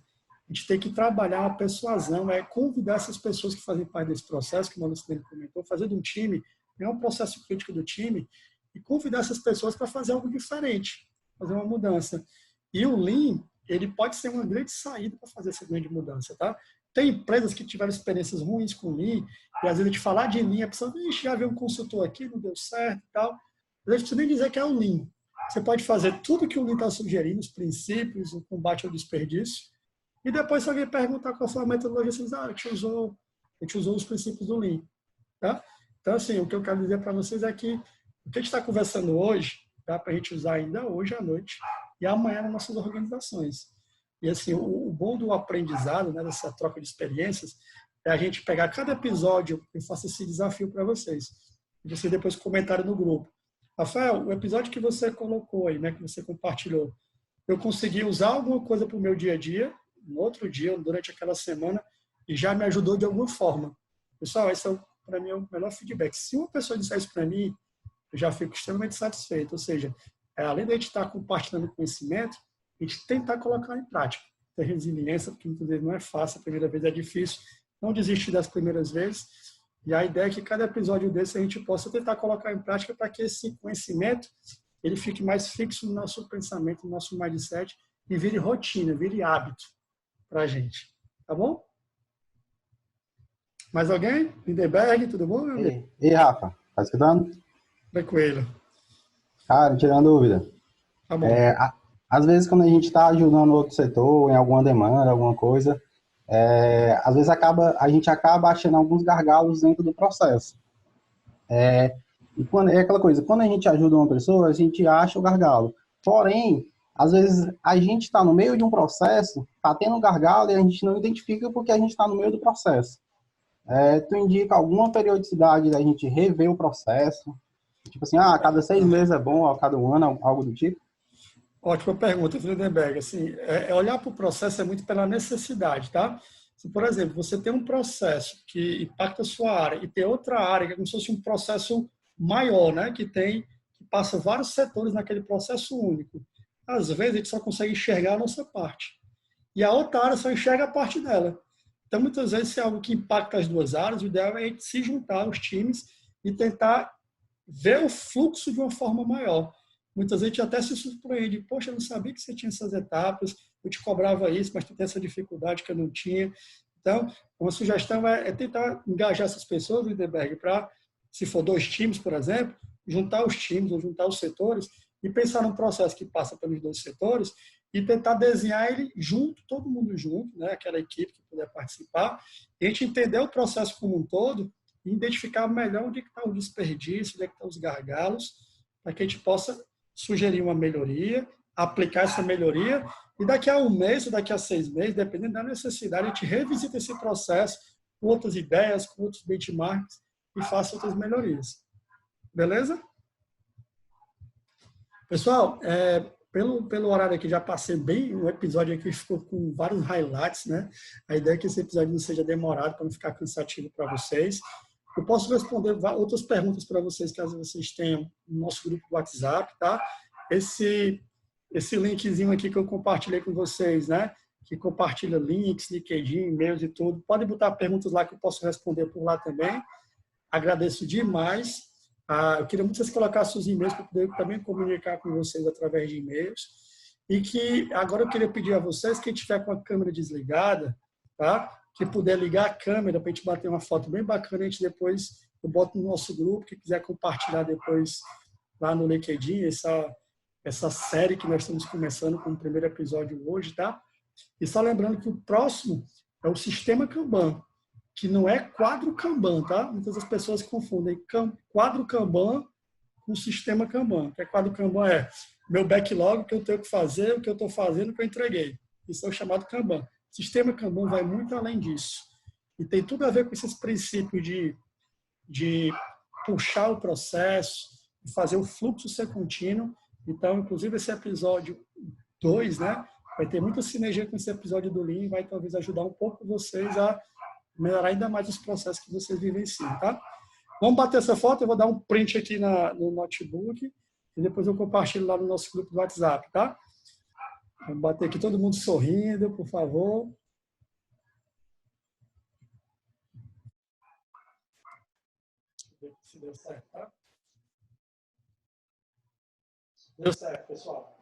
a gente tem que trabalhar a persuasão, convidar essas pessoas que fazem parte desse processo, que o Lucilene comentou, fazer de um time, é um processo crítico do time, e convidar essas pessoas para fazer algo diferente, fazer uma mudança. E o Lean, ele pode ser uma grande saída para fazer essa grande mudança, tá? Tem empresas que tiveram experiências ruins com o Lean, e às vezes a gente falar de Lean, a pessoa, já veio um consultor aqui, não deu certo e tal. Mas a gente precisa nem dizer que é o Lean. Você pode fazer tudo que o Lean está sugerindo, os princípios, o combate ao desperdício, e depois se alguém perguntar qual foi a metodologia, você diz, a gente usou os princípios do Lean. Tá? Então, assim, o que eu quero dizer para vocês é que o que a gente está conversando hoje, dá para a gente usar ainda hoje à noite e amanhã nas nossas organizações. E assim, o bom do aprendizado, né, dessa troca de experiências, é a gente pegar cada episódio, eu faço esse desafio para vocês. E vocês depois comentarem no grupo. Rafael, o episódio que você colocou aí, né, que você compartilhou, eu consegui usar alguma coisa para o meu dia a dia, no outro dia, durante aquela semana, e já me ajudou de alguma forma. Pessoal, esse para mim é o melhor feedback. Se uma pessoa disser isso para mim, eu já fico extremamente satisfeito. Ou seja, além de a gente estar compartilhando conhecimento, a gente tentar colocar em prática. Ter resiliência, porque muitas vezes não é fácil, a primeira vez é difícil. Não desistir das primeiras vezes. E a ideia é que cada episódio desse a gente possa tentar colocar em prática para que esse conhecimento ele fique mais fixo no nosso pensamento, no nosso mindset e vire rotina, vire hábito para a gente. Tá bom? Mais alguém? Lindenberg, tudo bom, meu amigo?
E Rafa, tá escutando?
Tranquilo.
Cara, tirando dúvida.
Tá bom.
Às vezes, quando a gente está ajudando outro setor em alguma demanda, alguma coisa, às vezes a gente acaba achando alguns gargalos dentro do processo. E quando, é aquela coisa, quando a gente ajuda uma pessoa, a gente acha o gargalo. Porém, às vezes a gente está no meio de um processo, está tendo um gargalo e a gente não identifica porque a gente está no meio do processo. Tu indica alguma periodicidade da gente rever o processo? Tipo assim, a cada 6 meses é bom, a cada 1 ano, algo do tipo?
Ótima pergunta, Lindenberg. Assim, olhar para o processo é muito pela necessidade, tá? Se, por exemplo, você tem um processo que impacta a sua área e tem outra área que é como se fosse um processo maior, né? Que passa vários setores naquele processo único. Às vezes, a gente só consegue enxergar a nossa parte. E a outra área só enxerga a parte dela. Então, muitas vezes, se é algo que impacta as duas áreas, o ideal é a gente se juntar aos times e tentar ver o fluxo de uma forma maior. muitas vezes a gente até se surpreende. Poxa, eu não sabia que você tinha essas etapas, eu te cobrava isso, mas tu tem essa dificuldade que eu não tinha. Então, uma sugestão é tentar engajar essas pessoas, Lindenberg, para, se for 2 times, por exemplo, juntar os times ou juntar os setores e pensar num processo que passa pelos 2 setores e tentar desenhar ele junto, todo mundo junto, né? Aquela equipe que puder participar, e a gente entender o processo como um todo e identificar melhor onde está o desperdício, onde estão os gargalos, para que a gente possa sugerir uma melhoria, aplicar essa melhoria, e daqui a 1 mês ou daqui a 6 meses, dependendo da necessidade, a gente revisita esse processo com outras ideias, com outros benchmarks e faça outras melhorias. Beleza? Pessoal, pelo horário aqui, já passei bem, o episódio aqui ficou com vários highlights, né? A ideia é que esse episódio não seja demorado, para não ficar cansativo para vocês. Eu posso responder outras perguntas para vocês, caso vocês tenham no nosso grupo do WhatsApp, tá? Esse linkzinho aqui que eu compartilhei com vocês, né? Que compartilha links, LinkedIn, e-mails e tudo. Podem botar perguntas lá que eu posso responder por lá também. Agradeço demais. Eu queria muito que vocês colocassem os e-mails para poder também comunicar com vocês através de e-mails. E que agora eu queria pedir a vocês, quem estiver com a câmera desligada, tá? Que puder ligar a câmera para a gente bater uma foto bem bacana, a gente depois eu boto no nosso grupo, quem quiser compartilhar depois lá no LinkedIn, essa série que nós estamos começando com o primeiro episódio hoje, tá? E só lembrando que o próximo é o sistema Kanban, que não é quadro Kanban, tá? Muitas das pessoas confundem quadro Kanban com sistema Kanban. Que é quadro Kanban é meu backlog, o que eu tenho que fazer, o que eu estou fazendo, o que eu entreguei. Isso é o chamado Kanban. Sistema Kanban vai muito além disso. E tem tudo a ver com esses princípios de puxar o processo, de fazer o fluxo ser contínuo. Então, inclusive, esse episódio 2, né, vai ter muita sinergia com esse episódio do Lean e vai talvez ajudar um pouco vocês a melhorar ainda mais os processos que vocês vivenciam, tá? Vamos bater essa foto, eu vou dar um print aqui no notebook e depois eu compartilho lá no nosso grupo do WhatsApp, tá? Vamos bater aqui todo mundo sorrindo, por favor. Se deu certo, tá? Deu certo, pessoal.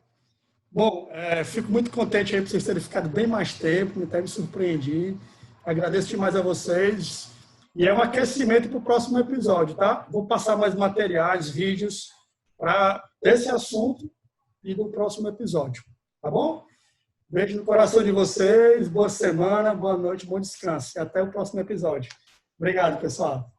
Bom, fico muito contente aí por vocês terem ficado bem mais tempo, até me surpreendi. Agradeço demais a vocês. E é um aquecimento para o próximo episódio, tá? Vou passar mais materiais, vídeos para esse assunto e do próximo episódio. Tá bom? Beijo no coração de vocês, boa semana, boa noite, bom descanso. E até o próximo episódio. Obrigado, pessoal.